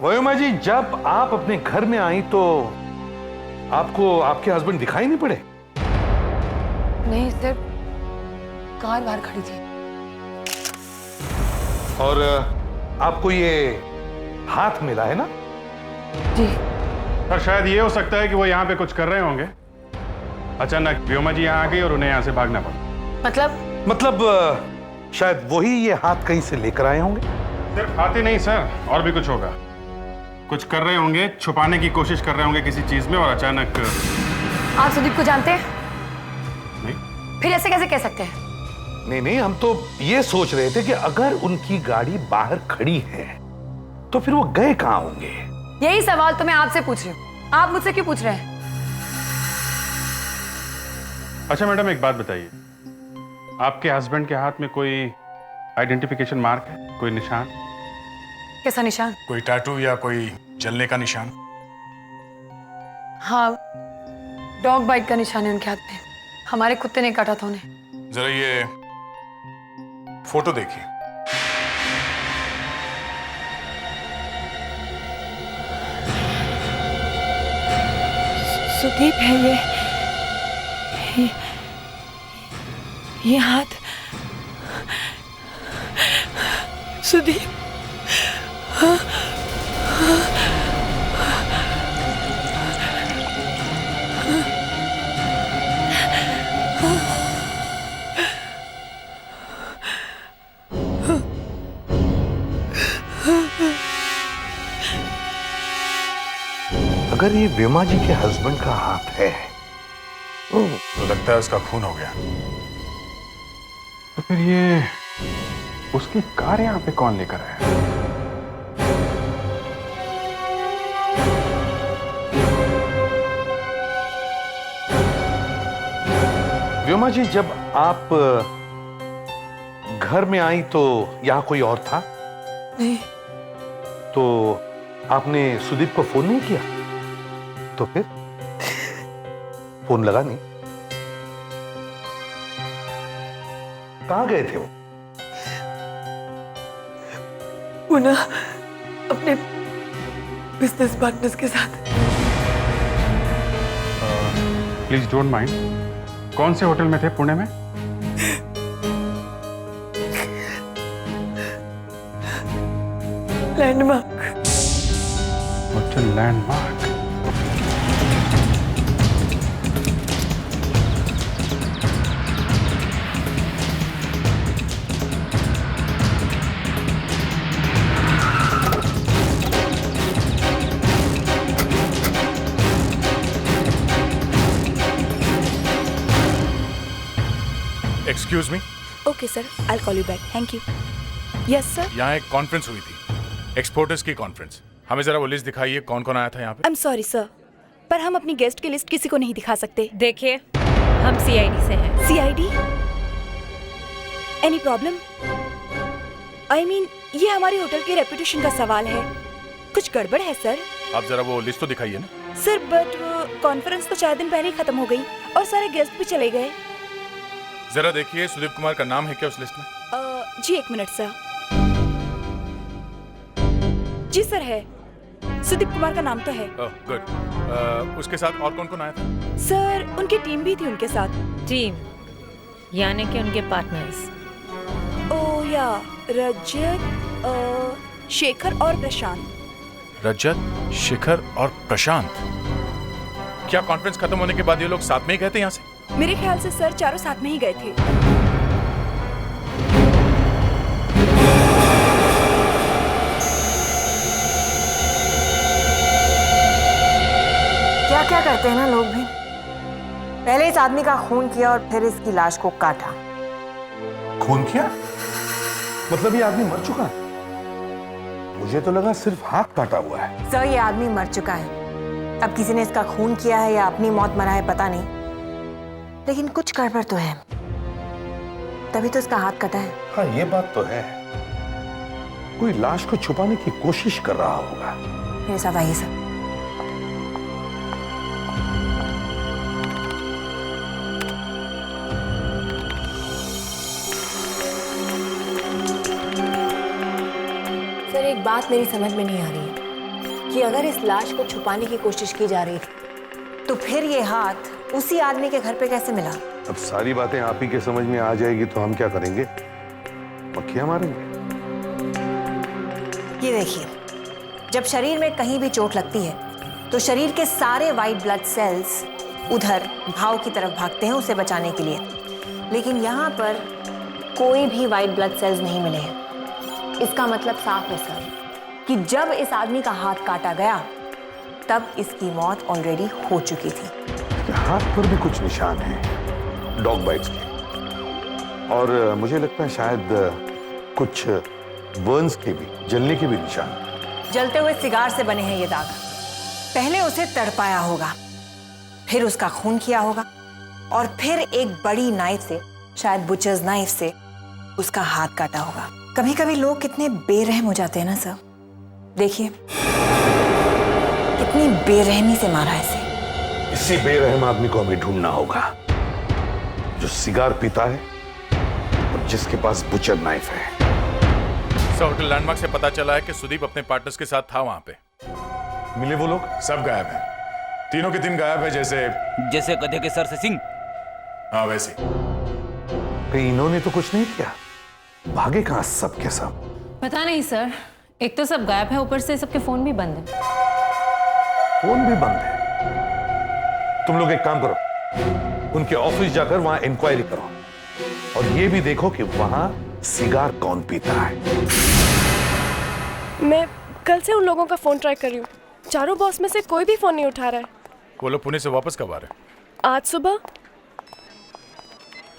G: वयोमा जी, जब आप अपने घर में आई तो आपको आपके हस्बैंड दिखाई नहीं पड़े?
K: नहीं, सिर्फ कार बाहर खड़ी थी।
G: और आपको ये हाथ मिला है ना?
K: जी।
M: पर शायद ये हो सकता है कि वो यहाँ पे कुछ कर रहे होंगे, अचानक व्योमा जी यहाँ आ गई और उन्हें यहाँ से भागना पड़ा।
G: मतलब शायद वही ये हाथ कहीं से लेकर आए होंगे।
M: सिर्फ हाथ ही नहीं सर, और भी कुछ होगा। कुछ कर रहे होंगे, छुपाने की कोशिश कर रहे होंगे किसी चीज में, और अचानक।
K: आप सुदीप को जानते हैं?
M: नहीं।
K: फिर ऐसे कैसे कह सकते हैं?
G: नहीं नहीं, हम तो ये सोच रहे थे कि अगर उनकी गाड़ी बाहर खड़ी है तो फिर वो गए कहाँ होंगे।
K: यही सवाल तो मैं आपसे पूछ रही हूँ, आप मुझसे क्यों पूछ रहे हैं?
M: अच्छा मैडम, एक बात बताइए, आपके हस्बैंड के हाथ में कोई आइडेंटिफिकेशन मार्क है, कोई निशान?
K: कैसा निशान?
D: कोई टैटू या कोई जलने का निशान?
K: हाँ, डॉग बाइट का निशान है उनके हाथ पे। हमारे कुत्ते ने काटा था उन्हें।
D: जरा ये फोटो देखिए।
Q: सुदीप है ये हाथ सुदीप। हाँ,
G: अगर ये व्योमा जी के हस्बैंड का हाथ है
D: तो लगता है उसका खून हो गया।
M: तो फिर ये उसकी कार यहाँ पे कौन लेकर आया?
G: व्योमा जी, जब आप घर में आई तो यहां कोई और था?
Q: नहीं।
G: तो आपने सुदीप को फोन नहीं किया? तो फिर फोन लगा नहीं? कहां गए थे वो?
Q: ना अपने बिजनेस पार्टनर्स के साथ।
M: प्लीज डोंट माइंड, कौन से होटल में थे पुणे में?
Q: Landmark.
M: Hotel landmark.
D: Excuse me?
Q: Okay, sir. I'll call you back. Thank you. Yes sir.
D: यहाँ एक कॉन्फ्रेंस हुई थी, एक्सपोर्टर्स की कॉन्फ्रेंस। हमें जरा वो लिस्ट दिखाइए, कौन कौन आया था यहाँ पे।
R: आई एम सॉरी सर, पर हम अपनी गेस्ट की लिस्ट किसी को नहीं दिखा सकते।
E: देखिए, हम सीआईडी से हैं।
R: CID? Any problem? I mean, ये हमारी होटल की रेपुटेशन का सवाल है। कुछ गड़बड़ है सर?
D: आप जरा वो लिस्ट तो दिखाइए ना।
R: सर बट कॉन्फ्रेंस तो 4 दिन पहले ही खत्म हो गई और सारे गेस्ट भी चले गए।
D: जरा देखिए, सुदीप कुमार का नाम है क्या उस लिस्ट में?
R: जी 1 मिनट सर। जी सर है, सुदीप कुमार का नाम तो है।
D: गुड। उसके साथ और कौन कौन आया था?
R: सर उनकी टीम भी थी उनके साथ।
E: टीम यानी कि उनके पार्टनर्स?
R: ओह या, रजत, शेखर और प्रशांत।
D: रजत, शिखर और प्रशांत। क्या कॉन्फ्रेंस खत्म होने के बाद ये लोग साथ में ही गए थे यहाँ से?
R: मेरे ख्याल से सर चारों साथ में ही गए थे।
K: क्या क्या करते हैं ना लोग भी। पहले इस आदमी का खून किया और फिर इसकी लाश को काटा।
G: खून किया? मतलब ये आदमी मर चुका है? मुझे तो लगा सिर्फ हाथ काटा हुआ है।
K: सर ये आदमी मर चुका है। अब किसी ने इसका खून किया है या अपनी मौत मरा है पता नहीं, लेकिन कुछ गड़बड़ तो है, तभी तो इसका हाथ कटा है।
G: हाँ ये बात तो है, कोई लाश को छुपाने की कोशिश कर रहा होगा।
K: मेरे साथ आइए सर। सर एक बात मेरी समझ में नहीं आ रही है कि अगर इस लाश को छुपाने की कोशिश की जा रही थी तो फिर ये हाथ उसी आदमी के घर पे कैसे मिला?
G: अब सारी बातें आप ही के समझ में आ जाएगी तो हम क्या करेंगे? मक्खियां मारेंगे।
K: ये देखिए, जब शरीर में कहीं भी चोट लगती है तो शरीर के सारे वाइट ब्लड सेल्स उधर घाव की तरफ भागते हैं उसे बचाने के लिए, लेकिन यहाँ पर कोई भी वाइट ब्लड सेल्स नहीं मिले हैं। इसका मतलब साफ है सर कि जब इस आदमी का हाथ काटा गया तब इसकी मौत ऑलरेडी हो चुकी थी।
G: हाथ पर भी कुछ निशान हैं, डॉग बाइट्स के, और मुझे लगता है शायद कुछ बर्न्स के भी, जलने के भी निशान।
K: जलते हुए सिगार से बने हैं ये दाग। पहले उसे तड़पाया होगा, फिर उसका खून किया होगा और फिर एक बड़ी नाइफ से, शायद बुचर्स नाइफ से उसका हाथ काटा होगा। कभी कभी लोग कितने बेरहम हो जाते हैं ना सर। देखिए कितनी बेरहमी से मारा है इसे।
G: इसी बेरहम आदमी को हमें ढूंढना होगा जो सिगार पीता है और जिसके पास बुचर नाइफ है।
D: सर होटल लैंडमार्क से पता चला है कि सुदीप अपने पार्टनर्स के साथ था वहां पे।
G: मिले वो लोग?
D: सब गायब हैं, तीनों के तीन गायब है, जैसे
J: गधे के सर से सिंह।
D: हाँ वैसे।
G: कहीं इन्होंने तो कुछ नहीं किया? भागे कहां सब के सब?
E: पता नहीं सर, एक तो सब गायब है, ऊपर से सबके फोन भी बंद है।
G: फोन भी बंद है? तुम लोग एक काम करो, उनके ऑफिस जाकर वहां इंक्वायरी करो और ये भी देखो कि वहां सिगार कौन पीता है।
Q: मैं कल से उन लोगों का फोन ट्राई कर रही हूँ, चारों बॉस में से कोई भी फोन नहीं उठा रहा है।
D: वो लोग पुणे से वापस कब आ रहे?
Q: आज सुबह।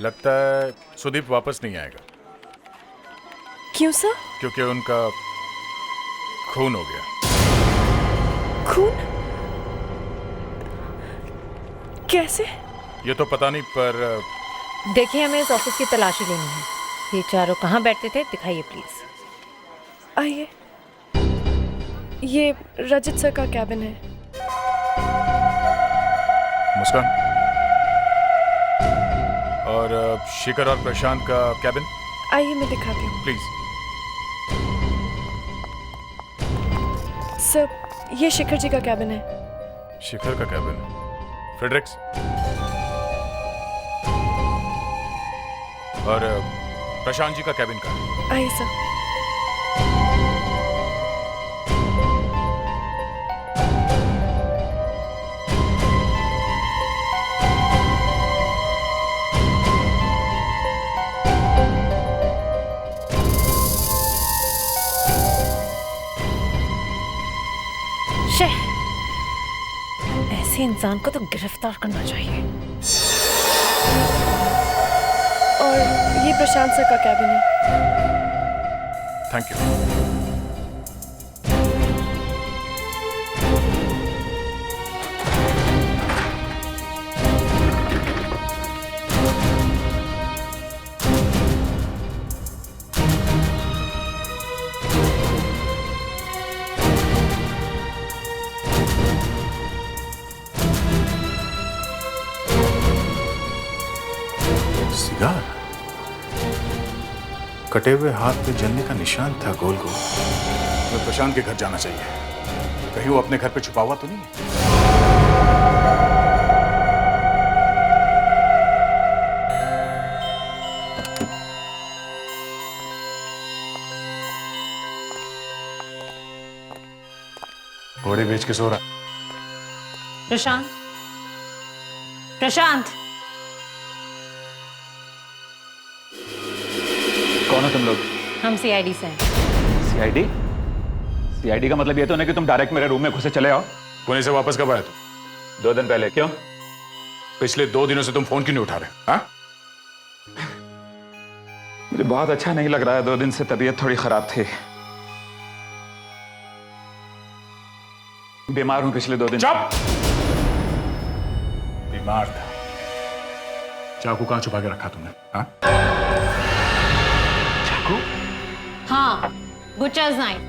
D: लगता है सुदीप वापस नहीं आएगा।
Q: क्यों सर?
D: क्योंकि उनका खून हो गया।
Q: खून? कैसे?
D: ये तो पता नहीं, पर
E: देखिए हमें इस ऑफिस की तलाशी लेनी है। ये चारों कहाँ बैठते थे, दिखाइए प्लीज।
Q: आइए, ये रजत सर का कैबिन है।
D: मुस्कान, और शिखर और प्रशांत का कैबिन।
Q: आइए मैं दिखाती हूँ।
D: प्लीज।
Q: सर ये शिखर जी का कैबिन है।
D: शिखर का कैबिन? फ्रेडरिक्स? और प्रशांत जी का कैबिन का?
Q: आइए सर।
E: ऐसे इंसान को तो गिरफ्तार करना चाहिए।
Q: और ये प्रशांत सर का कैबिन है।
D: Thank you. सिगार, कटे हुए हाथ पे जलने का निशान था गोल गोल। मैं प्रशांत के घर जाना चाहिए, कहीं वो अपने घर पे छुपा हुआ तो नहीं है। घोड़े बेच के सो रहा।
E: प्रशांत, प्रशांत,
S: कौन हो तुम लोग?
E: हम सीआईडी से हैं।
S: सीआईडी? सीआईडी का मतलब ये तो नहीं कि तुम डायरेक्ट मेरे रूम में घुसे चले आओ।
D: पुणे से वापस कब आया तुम?
S: 2 दिन पहले। क्यों?
D: पिछले 2 दिनों से तुम फोन क्यों नहीं उठा रहे? हाँ?
S: मुझे बहुत अच्छा नहीं लग रहा है। 2 दिन से तबीयत थोड़ी खराब थी। बीमार हूं पिछले 2 दिन।
D: चुप! बीमार था। चाकू कहां छुपा के रखा तुमने? हाँ? चाकू?
E: हाँ, बुचर्स नाइफ।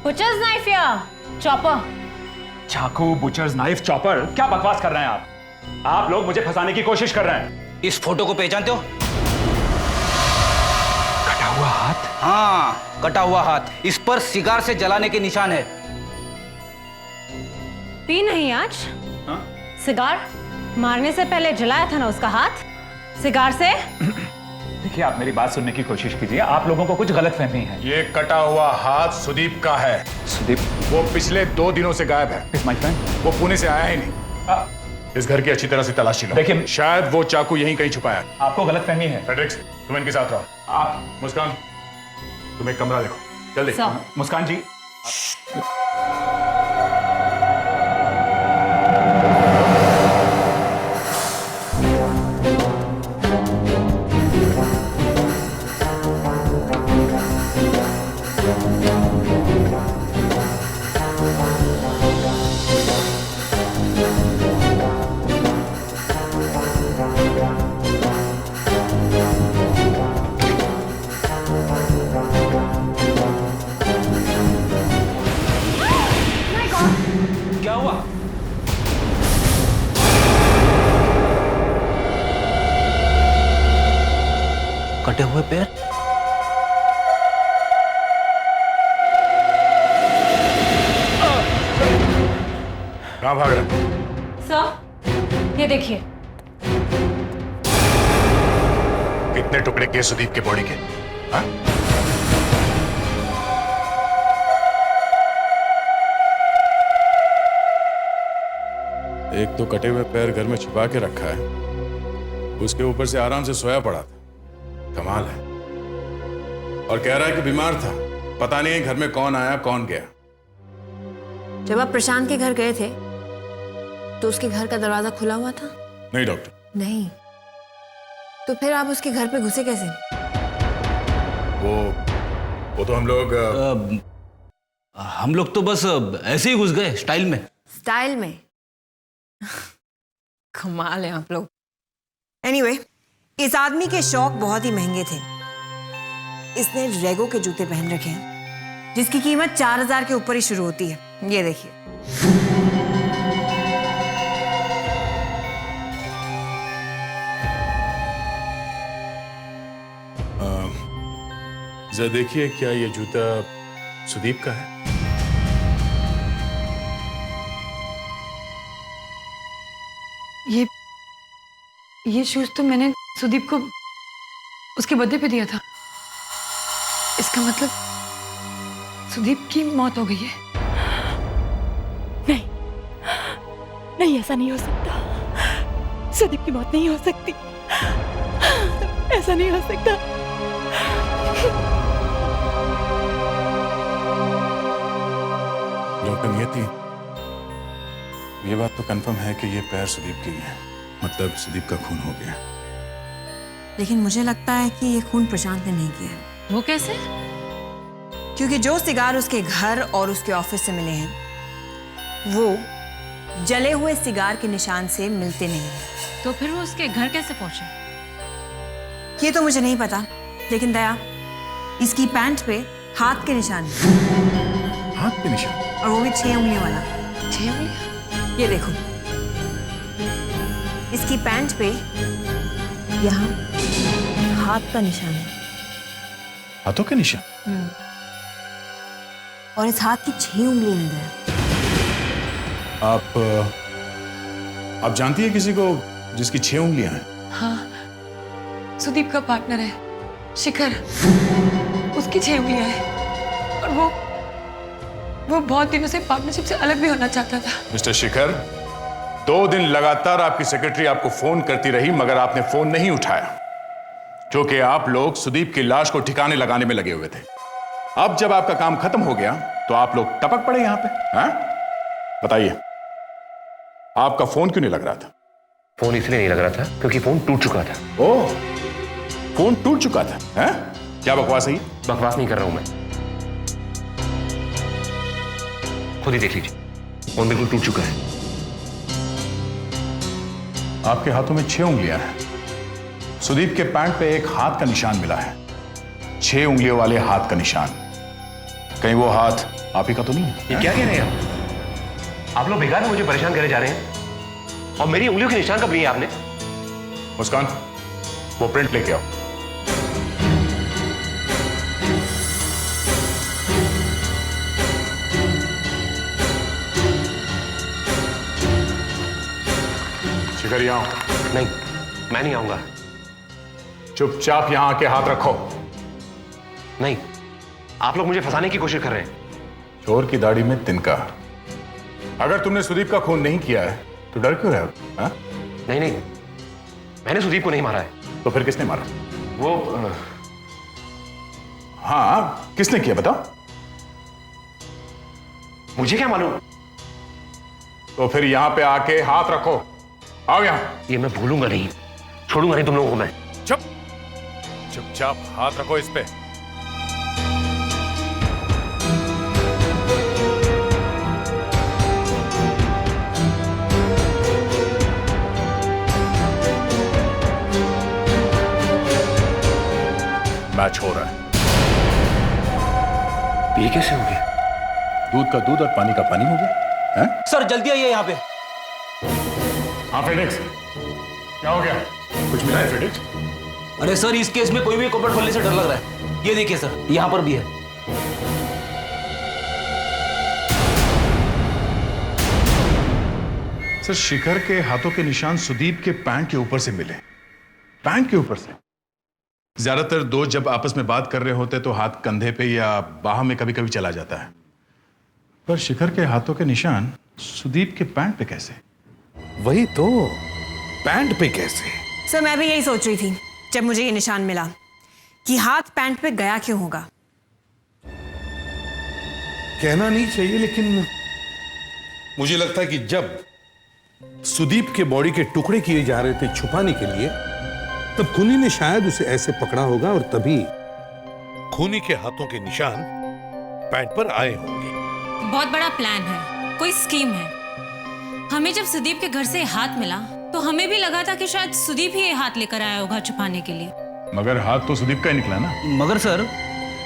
E: बुचर्स नाइफ या चॉपर?
S: चाकू, बुचर्स नाइफ, चॉपर? क्या बकवास कर रहे हैं आप? आप लोग मुझे फंसाने की कोशिश कर रहे हैं।
J: इस फोटो को पहचानते हो?
S: कटा हुआ हाथ?
J: हाँ, कटा हुआ हाथ। इस पर सिगार से जलाने के निशान है।
E: पी नहीं आज?
S: हाँ?
E: सिगार मारने से पहले जलाया था ना उसका हाथ सिगार से।
S: देखिए, आप मेरी बात सुनने की कोशिश कीजिए। आप लोगों को कुछ गलतफहमी है।
D: ये कटा हुआ हाथ सुदीप का है।
S: सुदीप? वो
D: पिछले 2 दिनों से गायब है।
S: My friend?
D: वो पुणे से आया ही नहीं। इस घर की अच्छी तरह से तलाशी लो।
S: देखिए,
D: शायद वो चाकू यहीं कहीं छुपाया।
S: आपको गलतफहमी है।
D: फ्रेडरिक्स, तुम इनके साथ रहो।
S: आप
D: मुस्कान, तुम एक कमरा देखो जल्दी।
S: मुस्कान जी,
J: क्या हुआ? कटे हुए पैर?
D: कहां भाग रहे?
E: सर, ये देखिए।
D: कितने टुकड़े किए सुदीप के बॉडी के? हाँ? एक तो कटे हुए पैर घर में छुपा के रखा है, उसके ऊपर से आराम से सोया पड़ा था। कमाल है। और कह रहा है कि बीमार था। पता नहीं घर में कौन आया कौन गया।
K: जब आप प्रशांत के घर गए थे तो उसके घर का दरवाजा खुला हुआ था?
D: नहीं डॉक्टर।
K: नहीं, तो फिर आप उसके घर पे घुसे कैसे?
D: वो तो
J: हम लोग तो बस ऐसे ही घुस गए, स्टाइल में।
K: स्टाइल में? कमाल है आप लोग। एनीवे, इस आदमी के शौक बहुत ही महंगे थे। इसने रेगो के जूते पहन रखे हैं जिसकी कीमत 4000 के ऊपर ही शुरू होती है। ये देखिए।
D: जरा देखिए, क्या ये जूता सुदीप का है?
C: ये शूज तो मैंने सुदीप को उसके बर्थडे पे दिया था। इसका मतलब सुदीप की मौत हो गई है।
Q: नहीं, नहीं, ऐसा नहीं हो सकता। सुदीप की मौत नहीं हो सकती। ऐसा नहीं हो सकता।
D: डॉक्टर नियति, ये बात तो कंफर्म है कि ये पैर सुदीप के ही है। मतलब सुदीप का खून हो गया।
K: लेकिन मुझे लगता है कि ये खून प्रशांत ने नहीं किया है।
E: वो कैसे?
K: क्योंकि जो सिगार उसके घर और उसके ऑफिस से मिले हैं वो जले हुए सिगार के निशान से मिलते नहीं हैं।
E: तो फिर वो उसके घर कैसे पहुंचे?
K: ये तो मुझे नहीं पता, लेकिन दया, इसकी पैंट पे हाथ के निशान हैं।
D: हाथ के निशान?
K: और वो भी 6 उंगलियों वाला।
C: 6 उंगलियां?
K: ये देखो, इसकी पैंट पे यहाँ हाथ का निशान है।
D: हाथों के निशान?
K: और इस हाथ की 6 उंगलियां हैं।
D: आप जानती है किसी को जिसकी 6 उंगलियां हैं?
C: हाँ, सुदीप का पार्टनर है शिखर, उसकी 6 उंगलियां हैं और वो बहुत दिनों से पार्टनरशिप से अलग भी होना चाहता था।
D: मिस्टर शिखर, 2 दिन लगातार आपकी सेक्रेटरी आपको फोन करती रही मगर आपने फोन नहीं उठाया क्योंकि आप लोग सुदीप की लाश को ठिकाने लगाने में लगे हुए थे। अब जब आपका काम खत्म हो गया तो आप लोग टपक पड़े यहां पे। हाँ? बताइए, आपका फोन क्यों नहीं लग रहा था?
T: फोन इसलिए नहीं लग रहा था क्योंकि फोन टूट चुका था।
D: ओह, फोन टूट चुका था? हैं? क्या बकवास है?
T: बकवास नहीं कर रहा हूं मैं, खुद ही देख लीजिए, फोन बिल्कुल टूट चुका है।
D: आपके हाथों में 6 उंगलियां हैं। सुदीप के पैंट पे एक हाथ का निशान मिला है, 6 उंगलियों वाले हाथ का निशान। कहीं वो हाथ आप ही का तो नहीं है?
T: ये क्या कह रहे हैं आप लोग बेकार में मुझे परेशान करे जा रहे हैं। और मेरी उंगलियों के निशान कब लिए आपने?
D: मुस्कान, वो प्रिंट लेके आओ। शिखर, यहां आओ।
T: नहीं, मैं नहीं आऊंगा।
D: चुपचाप यहां आके हाथ रखो।
T: नहीं, आप लोग मुझे फंसाने की कोशिश कर रहे हैं।
D: चोर की दाढ़ी में तिनका। अगर तुमने सुदीप का खून नहीं किया है तो डर क्यों रहे हो? हाँ?
T: नहीं नहीं, मैंने सुदीप को नहीं मारा है।
D: तो फिर किसने मारा?
T: वो
D: हाँ, किसने किया बताओ?
T: मुझे क्या मालूम?
D: तो फिर यहां पे आके हाथ रखो। आओ यहां।
T: ये मैं भूलूंगा नहीं, छोड़ूंगा नहीं तुम लोगों को मैं।
D: चुपचाप हाथ रखो इस पे। मैच हो रहा है।
T: ये कैसे हो गया?
D: दूध का दूध और पानी का पानी हो गया। हैं?
J: सर जल्दी आइए यहाँ पे।
D: हाँ फेडेक्स, क्या हो गया? कुछ मिला है फेडेक्स?
J: अरे सर, इस केस में कोई भी कपड़ खोलने से डर लग रहा है। ये देखिए सर, यहाँ पर भी है।
D: सर, शिखर के हाथों के निशान सुदीप के पैंट के ऊपर से मिले। पैंट के ऊपर से? ज्यादातर दोस्त जब आपस में बात कर रहे होते तो हाथ कंधे पे या बाह में कभी कभी चला जाता है, पर शिखर के हाथों के निशान सुदीप के पैंट पे कैसे?
G: वही तो, पैंट पे कैसे?
K: सर, मैं भी यही सोच रही थी जब मुझे ये निशान मिला कि हाथ पैंट पे गया क्यों होगा।
G: कहना नहीं चाहिए, लेकिन मुझे लगता है कि जब सुदीप के बॉडी के टुकड़े किए जा रहे थे छुपाने के लिए, तब खूनी ने शायद उसे ऐसे पकड़ा होगा और तभी
F: खूनी के हाथों के निशान पैंट पर आए होंगे।
N: बहुत बड़ा प्लान है, कोई स्कीम है। हमें जब सुदीप के घर से हाथ मिला तो हमें भी लगा था कि शायद सुदीप ही ये हाथ लेकर आया होगा छुपाने के लिए।
D: मगर हाथ तो सुदीप का ही निकला ना।
J: मगर सर,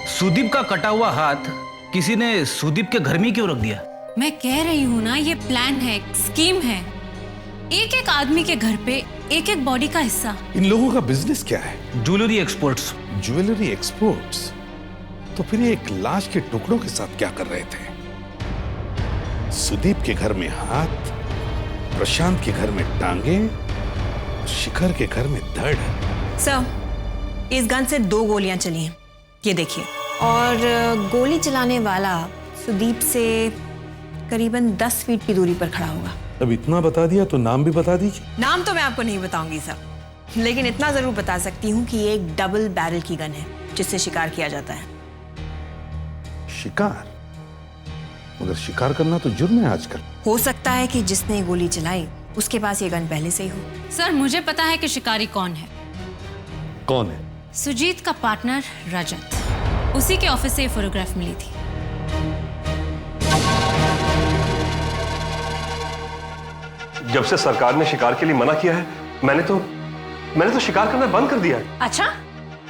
J: सुदीप का कटा हुआ हाथ किसी ने सुदीप के घर में क्यों रख दिया?
N: मैं कह रही हूँ ना, ये प्लान है, स्कीम है। एक एक आदमी के घर पे एक एक बॉडी का हिस्सा।
G: इन लोगों का बिजनेस क्या है?
J: Jewellery exports.
G: Jewellery exports? तो फिर ये एक लाश के टुकड़ों के साथ क्या कर रहे थे? सुदीप के घर में हाथ, प्रशांत के घर में टांगे, शिखर के घर में धड़।
K: सर, इस गन से 2 गोलियां चली हैं, ये देखिए। और गोली चलाने वाला सुदीप से करीबन 10 फीट की दूरी पर खड़ा होगा।
G: अब इतना बता दिया तो नाम भी बता दीजिए।
K: नाम तो मैं आपको नहीं बताऊंगी सर, लेकिन इतना जरूर बता सकती हूँ कि ये एक डबल बैरल की गन है जिससे शिकार किया जाता है।
G: शिकार? मगर शिकार करना तो जुर्म है आजकल।
K: हो सकता है कि जिसने गोली चलाई उसके पास ये गन पहले से ही हो।
N: सर, मुझे पता है कि शिकारी कौन है।
G: कौन है?
N: सुजीत का पार्टनर रजत। उसी के ऑफिस से ये फोटोग्राफ मिली थी।
T: जब से सरकार ने शिकार के लिए मना किया है, मैंने तो शिकार करना बंद कर दिया है।
N: अच्छा,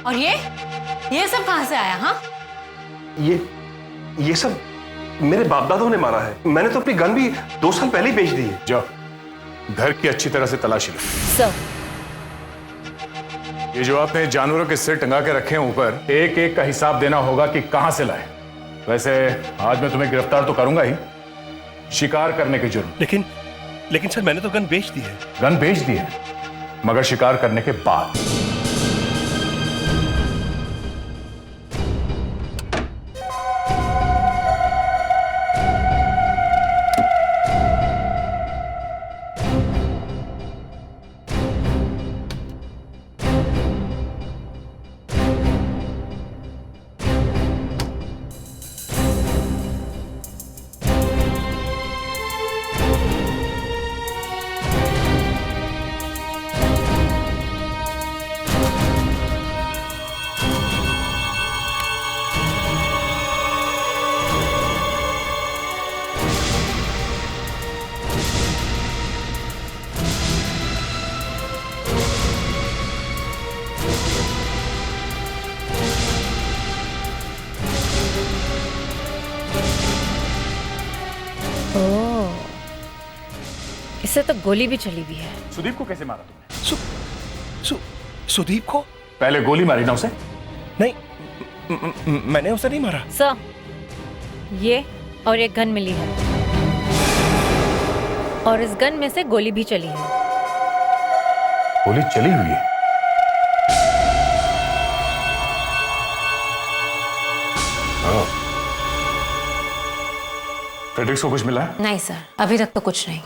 N: और ये सब कहां से आया? हाँ,
T: ये सब मेरे बाप दादों ने मारा है। मैंने तो अपनी गन भी 2 साल पहले ही बेच दी है।
D: जाओ, घर की अच्छी तरह से तलाशी लो।
E: सर,
D: ये जो आपने जानवरों के सिर टंगा के रखे हैं ऊपर, एक एक का हिसाब देना होगा कि कहां से लाए। वैसे आज मैं तुम्हें गिरफ्तार तो करूंगा ही, शिकार करने के जुर्म।
T: लेकिन सर, मैंने तो गन बेच दी है।
D: गन बेच दी है, मगर शिकार करने के बाद।
E: इससे तो गोली भी चली हुई है।
D: सुदीप को कैसे मारा तुमने?
T: सुदीप को?
D: पहले गोली मारी ना उसे?
T: नहीं, मैंने उसे नहीं मारा।
E: सर, ये और एक गन मिली है, और इस गन में से गोली भी चली है।
D: गोली चली हुई है? फ्रेडरिक्स को कुछ मिला है?
N: नहीं सर, अभी तक तो कुछ नहीं।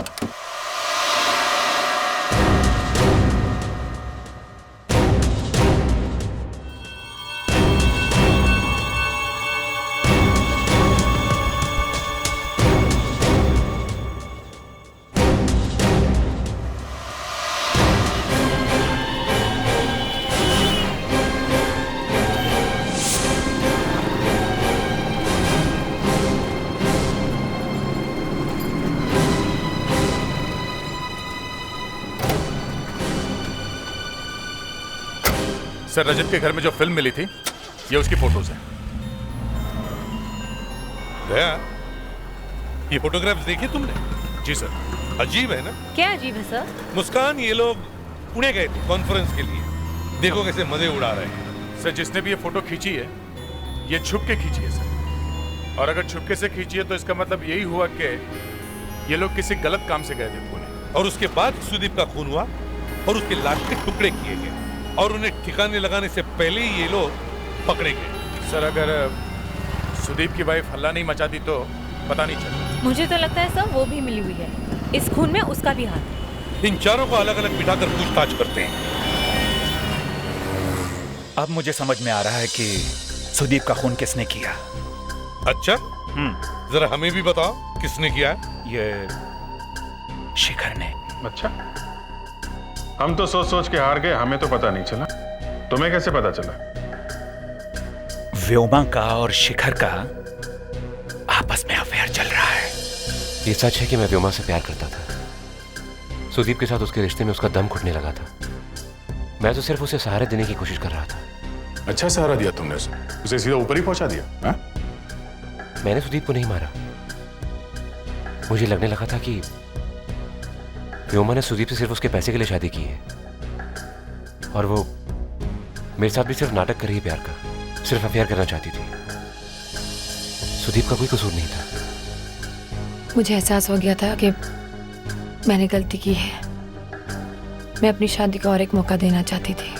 D: सर, रजत के घर में जो फिल्म मिली थी, ये उसकी फोटोज हैं।
F: दया, ये फोटोग्राफ्स देखी तुमने? जी सर। अजीब है ना?
E: क्या अजीब है सर?
F: मुस्कान, ये लोग पुणे गए थे कॉन्फ्रेंस के लिए। देखो कैसे मजे उड़ा रहे हैं।
D: सर, जिसने भी ये फोटो खींची है, ये छुप के खींची है सर। और अगर छुपके से खींची है तो इसका मतलब यही हुआ कि ये लोग किसी गलत काम से गए थे पुणे।
F: और उसके बाद सुदीप का खून हुआ और उसके लाश के टुकड़े किए गए, और उन्हें ठिकाने लगाने से पहले ही ये लोग पकड़े गए।
D: सर, अगर सुदीप की वाइफ हल्ला नहीं मचाती तो पता नहीं चलता।
E: मुझे तो लगता है सर वो भी मिली हुई है, इस खून में उसका भी हाथ है।
F: इन चारों को अलग अलग बिठाकर पूछताछ करते हैं।
S: अब मुझे समझ में आ रहा है कि सुदीप का खून किसने किया।
F: अच्छा, जरा हमें भी बताओ, किसने किया?
S: ये शिखर ने।
M: अच्छा, हम तो सोच सोच के हार गए, हमें तो पता नहीं चला। तुम्हें कैसे पता चला?
S: व्योमा का और शिखर का आपस में अफेयर चल रहा है।
T: ये सच है कि मैं व्योमा से प्यार करता था। सुदीप के साथ उसके रिश्ते में उसका दम घुटने लगा था। मैं तो सिर्फ उसे सहारा देने की कोशिश कर रहा था।
D: अच्छा सहारा दिया तुमने उसे सीधा ऊपर ही पहुंचा दिया? हा?
T: मैंने सुदीप को नहीं मारा। मुझे लगने लगा था कि व्योमा ने सुदीप से सिर्फ उसके पैसे के लिए शादी की है, और वो मेरे साथ भी सिर्फ नाटक कर ही प्यार का, सिर्फ अफेयर करना चाहती थी। सुदीप का कोई कसूर नहीं था।
C: मुझे एहसास हो गया था कि मैंने गलती की है। मैं अपनी शादी का और एक मौका देना चाहती थी।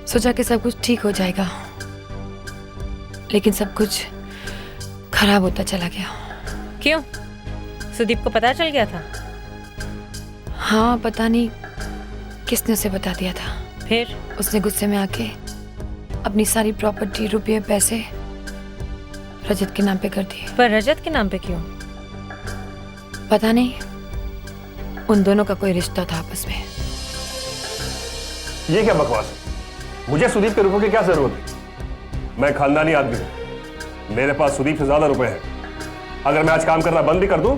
C: सोचा कि सब कुछ ठीक हो जाएगा, लेकिन सब कुछ खराब होता चला गया।
E: क्यों? सुदीप को पता चल गया था?
C: हाँ, पता नहीं किसने उसे बता दिया था।
E: फिर
C: उसने गुस्से में आके अपनी सारी प्रॉपर्टी, रुपये, पैसे रजत के नाम पे कर दिए।
E: पर रजत के नाम पे क्यों?
C: पता नहीं, उन दोनों का कोई रिश्ता था आपस में।
U: ये क्या बकवास है? मुझे सुदीप के रुपयों की क्या जरूरत है? मैं खानदानी आदमी हूं, मेरे पास सुदीप से ज्यादा रुपए हैं। अगर मैं आज काम करना बंद भी कर दूं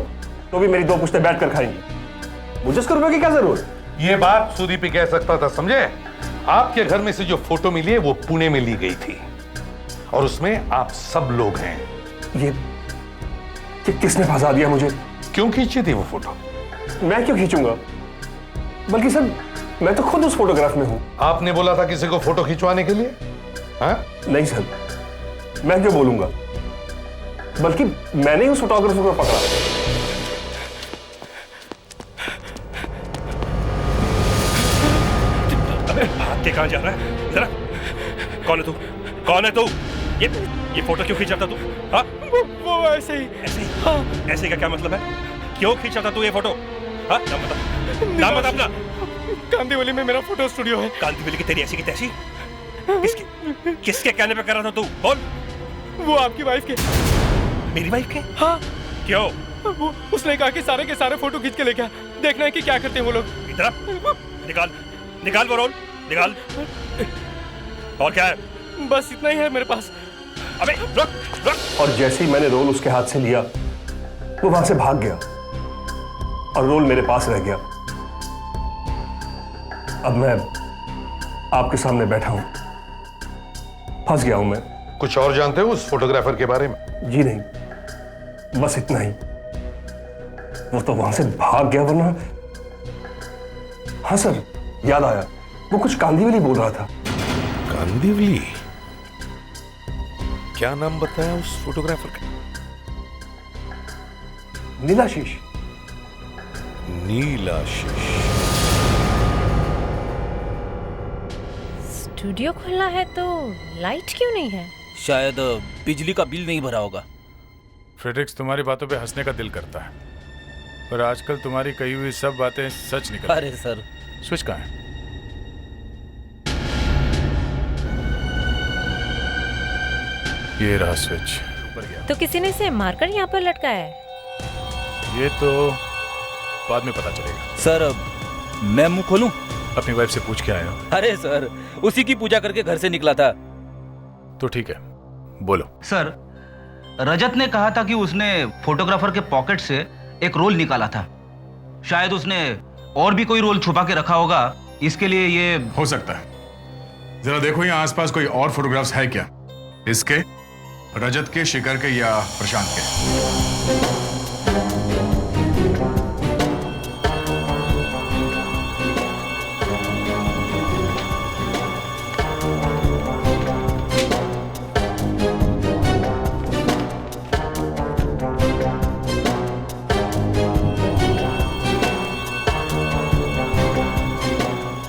U: तो भी मेरी 2 पुश्तें बैठ कर खाएंगी। मुझे इसके रुपए की क्या जरूरत?
F: ये बात सुदीप ही कह सकता था, समझे? आपके घर में से जो फोटो मिली है वो पुणे में ली गई थी और उसमें आप सब लोग हैं।
U: ये किसने फंसा दिया मुझे?
F: क्यों खींची थी वो फोटो?
U: मैं क्यों खींचूंगा? बल्कि सर मैं तो खुद उस फोटोग्राफ में हूं।
F: आपने बोला था किसी को फोटो खिंचवाने के लिए? हाँ?
U: नहीं सर, मैं क्यों बोलूंगा, बल्कि मैंने ही उस फोटोग्राफर को पकड़ा।
S: अबे भाग के कहां जा रहा है? जरा कौन है तू? कौन है तू? ये फोटो क्यों खींचा था तू? हाँ?
O: वो ऐसे ही।
S: ऐसे ही? हाँ। ऐसे का क्या मतलब है? क्यों खींचा था तू ये फोटो? हाँ? नाम बता, नाम बता अपना।
O: कांदीवली में मेरा फोटो स्टूडियो है।
S: कांदीवली की तेरी ऐसी की तैसी? किसके कहने पे कर रहा था तू? बोल।
O: वो आपकी वाइफ के।
S: मेरी वाइफ के?
O: हाँ।
S: क्यों?
O: वो उसने कहा कि सारे के सारे फोटो खींच के लेके आ, देखना है कि क्या करते हैं वो लोग।
S: इधर निकाल, निकाल वो रोल, निकाल। और क्या है?
O: बस इतना ही है मेरे पास।
S: अबे रुक।
U: और जैसे ही मैंने रोल उसके हाथ से लिया वो वहां से भाग गया और रोल मेरे पास रह गया। अब मैं आपके सामने बैठा हूं, फंस गया हूं मैं।
F: कुछ और जानते हो उस फोटोग्राफर के बारे में?
U: जी नहीं, बस इतना ही। वो तो वहां से भाग गया, वरना हाँ सर याद आया, वो कुछ कांदीवली बोल रहा था।
F: कांदीवली? क्या नाम बताया उस फोटोग्राफर का?
U: नीलाशीष।
F: नीलाशीष।
E: स्टूडियो खुला है तो लाइट क्यों नहीं है?
J: शायद बिजली का बिल नहीं भरा होगा।
H: फ्रेडरिक्स, तुम्हारी बातों पे हंसने का दिल करता है, पर आजकल तुम्हारी कही हुई सब बातें सच निकल।
J: अरे सर,
H: स्विच कहाँ है? ये रहा स्विच। ऊपर गया।
E: तो किसी ने इसे मारकर यहाँ पर लटकाया है?
H: ये तो बाद में पता चलेगा।
J: सर मैं मुंह खोलूं?
H: अपनी वाइफ से पूछ के आया हो?
J: अरे सर, उसी की पूजा करके घर से निकला था।
H: तो ठीक है, बोलो।
J: सर, रजत ने कहा था कि उसने फोटोग्राफर के पॉकेट से एक रोल निकाला था। शायद उसने और भी कोई रोल छुपा के रखा होगा, इसके लिए ये
D: हो सकता है। जरा देखो यहाँ आसपास कोई और फोटोग्राफ्स है क्या? इसके, रजत के, शिखर के या प्रशांत के?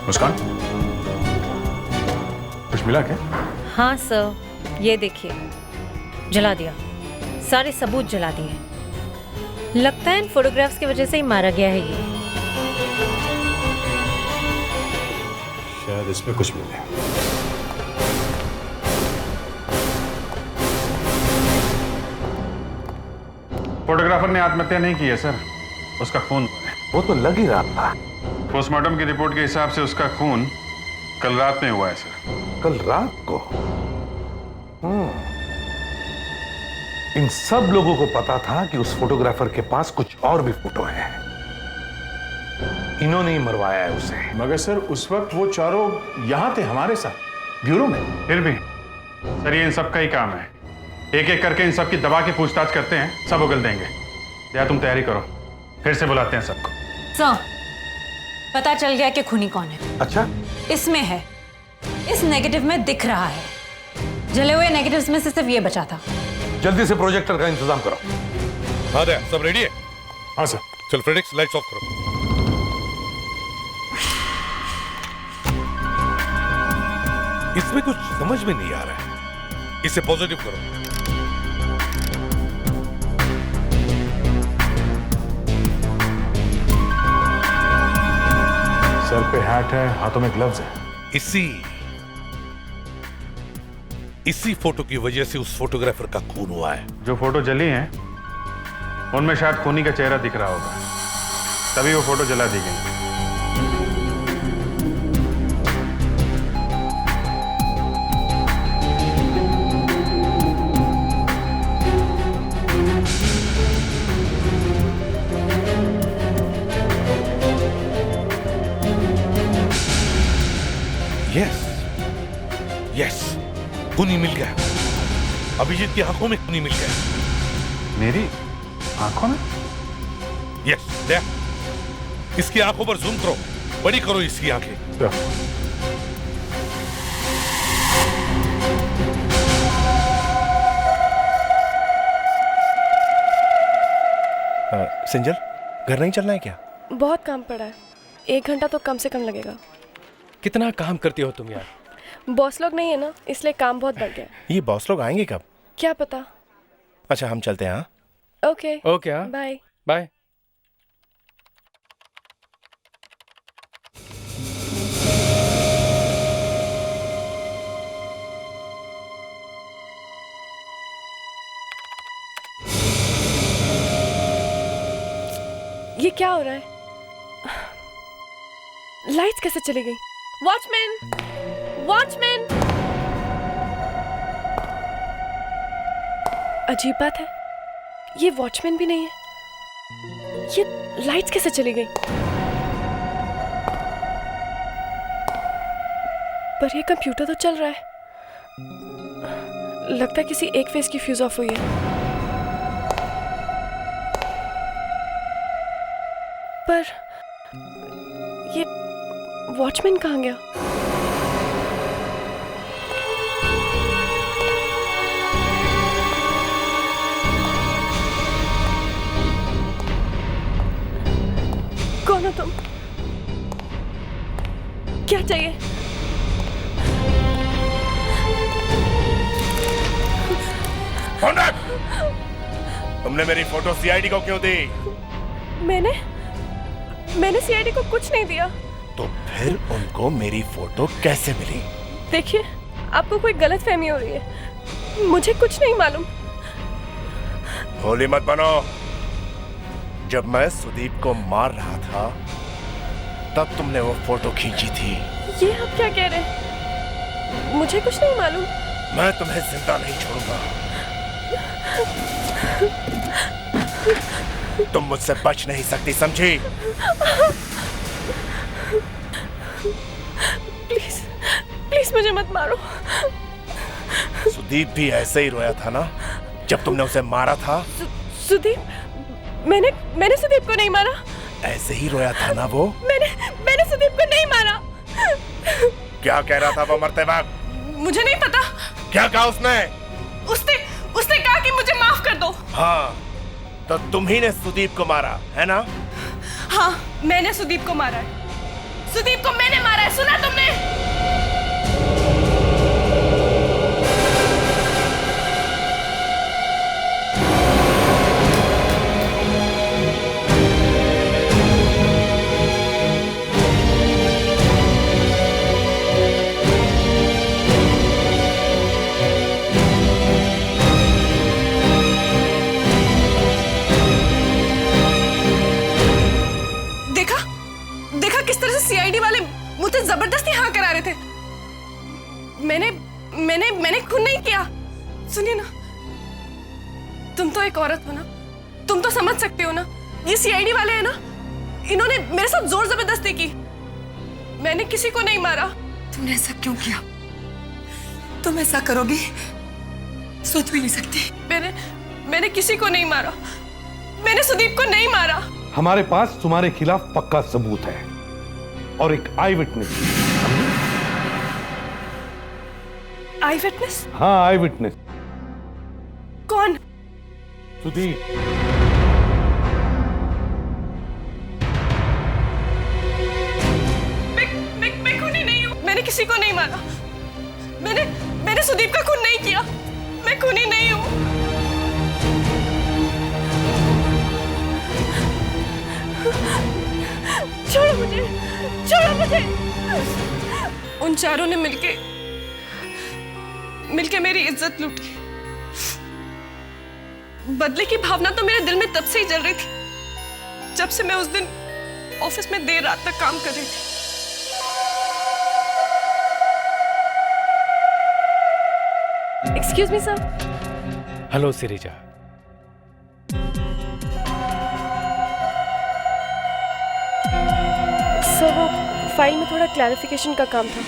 D: मुस्कान, कुछ मिला क्या?
E: हाँ सर, ये देखिए, जला दिया, सारे सबूत जला दिए। लगता है इन फोटोग्राफ्स की वजह से ही मारा गया है ये।
D: शायद इसमें कुछ मिले।
M: फोटोग्राफर ने आत्महत्या नहीं की है सर, उसका खून हुआ है।
G: वो तो लग ही रहा था।
M: पोस्टमार्टम की रिपोर्ट के हिसाब से उसका खून कल रात में हुआ है सर।
G: कल रात को? इन सब लोगों को पता था कि उस फोटोग्राफर के पास कुछ और भी फोटो हैं। इन्होंने ही मरवाया है उसे।
D: मगर सर उस वक्त वो चारों यहां थे हमारे साथ, ब्यूरो में।
M: फिर भी सर ये इन सब का ही काम है, एक एक करके इन सब की दबा के पूछताछ करते हैं, सब उगल देंगे। या तुम तैयारी करो, फिर से बुलाते हैं सबको।
N: सर, पता चल गया कि खूनी कौन है।
G: अच्छा?
N: इसमें है, इस नेगेटिव में दिख रहा है। जले हुए नेगेटिव्स में से सिर्फ ये बचा था।
F: जल्दी से प्रोजेक्टर का इंतजाम करो। हाँ दया, सब रेडी है?
D: हाँ सर।
F: चल फ्रेडरिक्स, लाइट्स ऑफ करो। इसमें कुछ समझ में नहीं आ रहा है, इसे पॉजिटिव करो।
D: सर पे हैट है, हाथों में ग्लव्स है।
F: इसी फोटो की वजह से उस फोटोग्राफर का खून हुआ है।
M: जो फोटो जली हैं, उनमें शायद खूनी का चेहरा दिख रहा होगा, तभी वो फोटो जला दी गई।
F: खूनी मिल गया। अभिजीत की आंखों में खूनी मिल गया।
I: मेरी आंखों में?
F: यस, देख। इसकी आंखों पर जूम करो, बड़ी करो इसकी आंखें।
A: सिंजल, घर नहीं चलना है क्या?
Q: बहुत काम पड़ा है, 1 घंटा तो कम से कम लगेगा।
A: कितना काम करती हो तुम यार।
Q: बॉस लोग नहीं है ना, इसलिए काम बहुत बढ़ गया है।
A: ये बॉस लोग आएंगे कब?
Q: क्या पता।
A: अच्छा, हम चलते हैं। हाँ,
Q: ओके
A: ओके, हाँ,
Q: बाय
A: बाय।
Q: ये क्या हो रहा है? लाइट्स कैसे चली गई? वॉचमैन! वॉचमैन! अजीब बात है, ये वॉचमैन भी नहीं है। ये लाइट्स कैसे चली गई? पर ये कंप्यूटर तो चल रहा है। लगता है किसी एक फेस की फ्यूज ऑफ हुई है। पर ये वॉचमैन कहाँ गया? कौन हो तुम? क्या चाहिए?
F: तुमने मेरी फोटो सीआईडी को क्यों दी?
Q: मैंने सीआईडी को कुछ नहीं दिया।
A: तो फिर उनको मेरी फोटो कैसे मिली?
Q: देखिए, आपको कोई गलतफहमी हो रही है। मुझे कुछ नहीं मालूम।
A: भोली मत बनो। जब मैं सुदीप को मार रहा था, तब तुमने वो फोटो खींची थी।
Q: ये आप क्या कह रहे हैं? मुझे कुछ नहीं मालूम।
A: मैं तुम्हें जिंदा नहीं छोड़ूंगा। तुम मुझसे बच नहीं सकती, समझी?
Q: प्लीज, प्लीज मुझे मत मारो।
A: सुदीप भी ऐसे ही रोया था ना जब तुमने उसे मारा था?
Q: सुदीप? मैंने सुदीप को नहीं मारा।
A: ऐसे ही रोया था ना वो?
Q: मैंने सुदीप को नहीं मारा।
A: क्या कह रहा था वो मरते वक्त?
Q: मुझे नहीं पता।
A: क्या कहा उसने?
Q: उसने कहा कि मुझे माफ कर दो।
A: हाँ, तो तुम ही ने सुदीप को मारा है ना?
Q: हाँ, मैंने सुदीप को मारा है। सुदीप को मैंने मारा है, सुना तुमने? सीआईडी वाले मुझे जबरदस्ती हाँ करा रहे थे। मैंने खून नहीं किया। सुनिए ना, तुम तो एक औरत हो ना, तुम तो समझ सकते हो ना। ये सीआईडी वाले हैं ना, इन्होंने मेरे साथ जोर जबरदस्ती की। मैंने किसी को नहीं मारा।
R: तुमने ऐसा क्यों किया? तुम ऐसा करोगी सोच भी नहीं सकती।
Q: मैंने किसी को नहीं मारा। मैंने सुदीप को नहीं मारा।
G: हमारे पास तुम्हारे खिलाफ पक्का सबूत है और एक आई विटनेस।
Q: आई विटनेस?
G: हाँ, आई विटनेस।
Q: कौन?
G: सुदीप।
Q: मैं खूनी नहीं हूँ। मैंने किसी को नहीं मारा। मैंने सुदीप का खून नहीं किया। मैं खूनी नहीं हूँ। छोड़ो मुझे, छोड़ो मुझे। उन चारों ने मिलके मेरी इज्जत लूटी। बदले की भावना तो मेरे दिल में तब से ही जल रही थी जब से मैं उस दिन ऑफिस में देर रात तक काम कर रही थी। Excuse me sir.
S: Hello Sirija.
Q: Sir, वो फाइल में थोड़ा क्लैरिफिकेशन का काम था।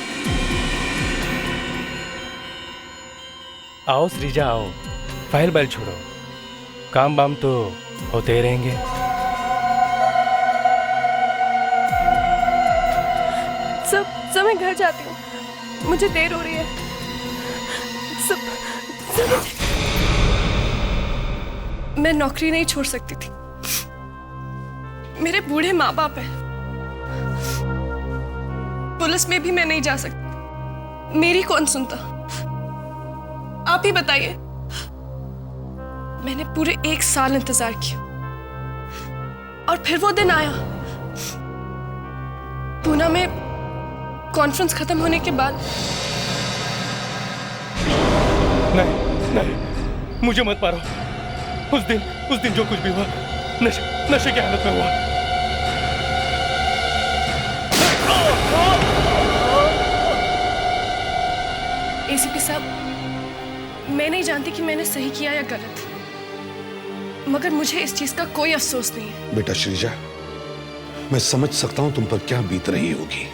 H: आओ श्रीजा आओ, फाइल बैल छोड़ो, काम बाम तो होते ही रहेंगे।
Q: सब मैं घर जाती हूँ, मुझे देर हो रही है। सब मैं नौकरी नहीं छोड़ सकती थी, मेरे बूढ़े माँ बाप हैं, पुलिस में भी मैं नहीं जा सकती, मेरी कौन सुनता? आप ही बताइए। मैंने पूरे 1 साल इंतजार किया और फिर वो दिन आया। पूना में कॉन्फ्रेंस खत्म होने के बाद।
H: नहीं, मुझे मत मारो। उस दिन जो कुछ भी हुआ नशे की हालत में हुआ।
Q: एसीपी साहब, मैं नहीं जानती कि मैंने सही किया या गलत, मगर मुझे इस चीज का कोई अफसोस नहीं है।
G: बेटा श्रीजा, मैं समझ सकता हूं तुम पर क्या बीत रही होगी,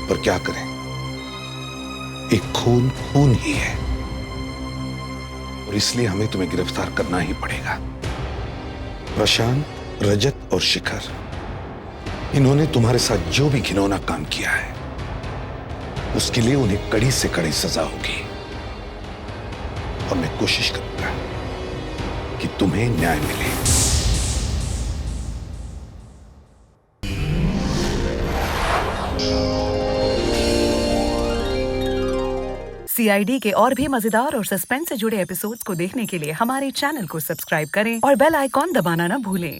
G: पर क्या करें, एक खून ही है और इसलिए हमें तुम्हें गिरफ्तार करना ही पड़ेगा। प्रशांत, रजत और शिखर, इन्होंने तुम्हारे साथ जो भी घिनौना काम किया है उसके लिए उन्हें कड़ी से कड़ी सजा होगी और मैं कोशिश करूंगा कि तुम्हें न्याय मिले।
P: CID के और भी मजेदार और सस्पेंस से जुड़े एपिसोड्स को देखने के लिए हमारे चैनल को सब्सक्राइब करें और बेल आइकॉन दबाना ना भूलें।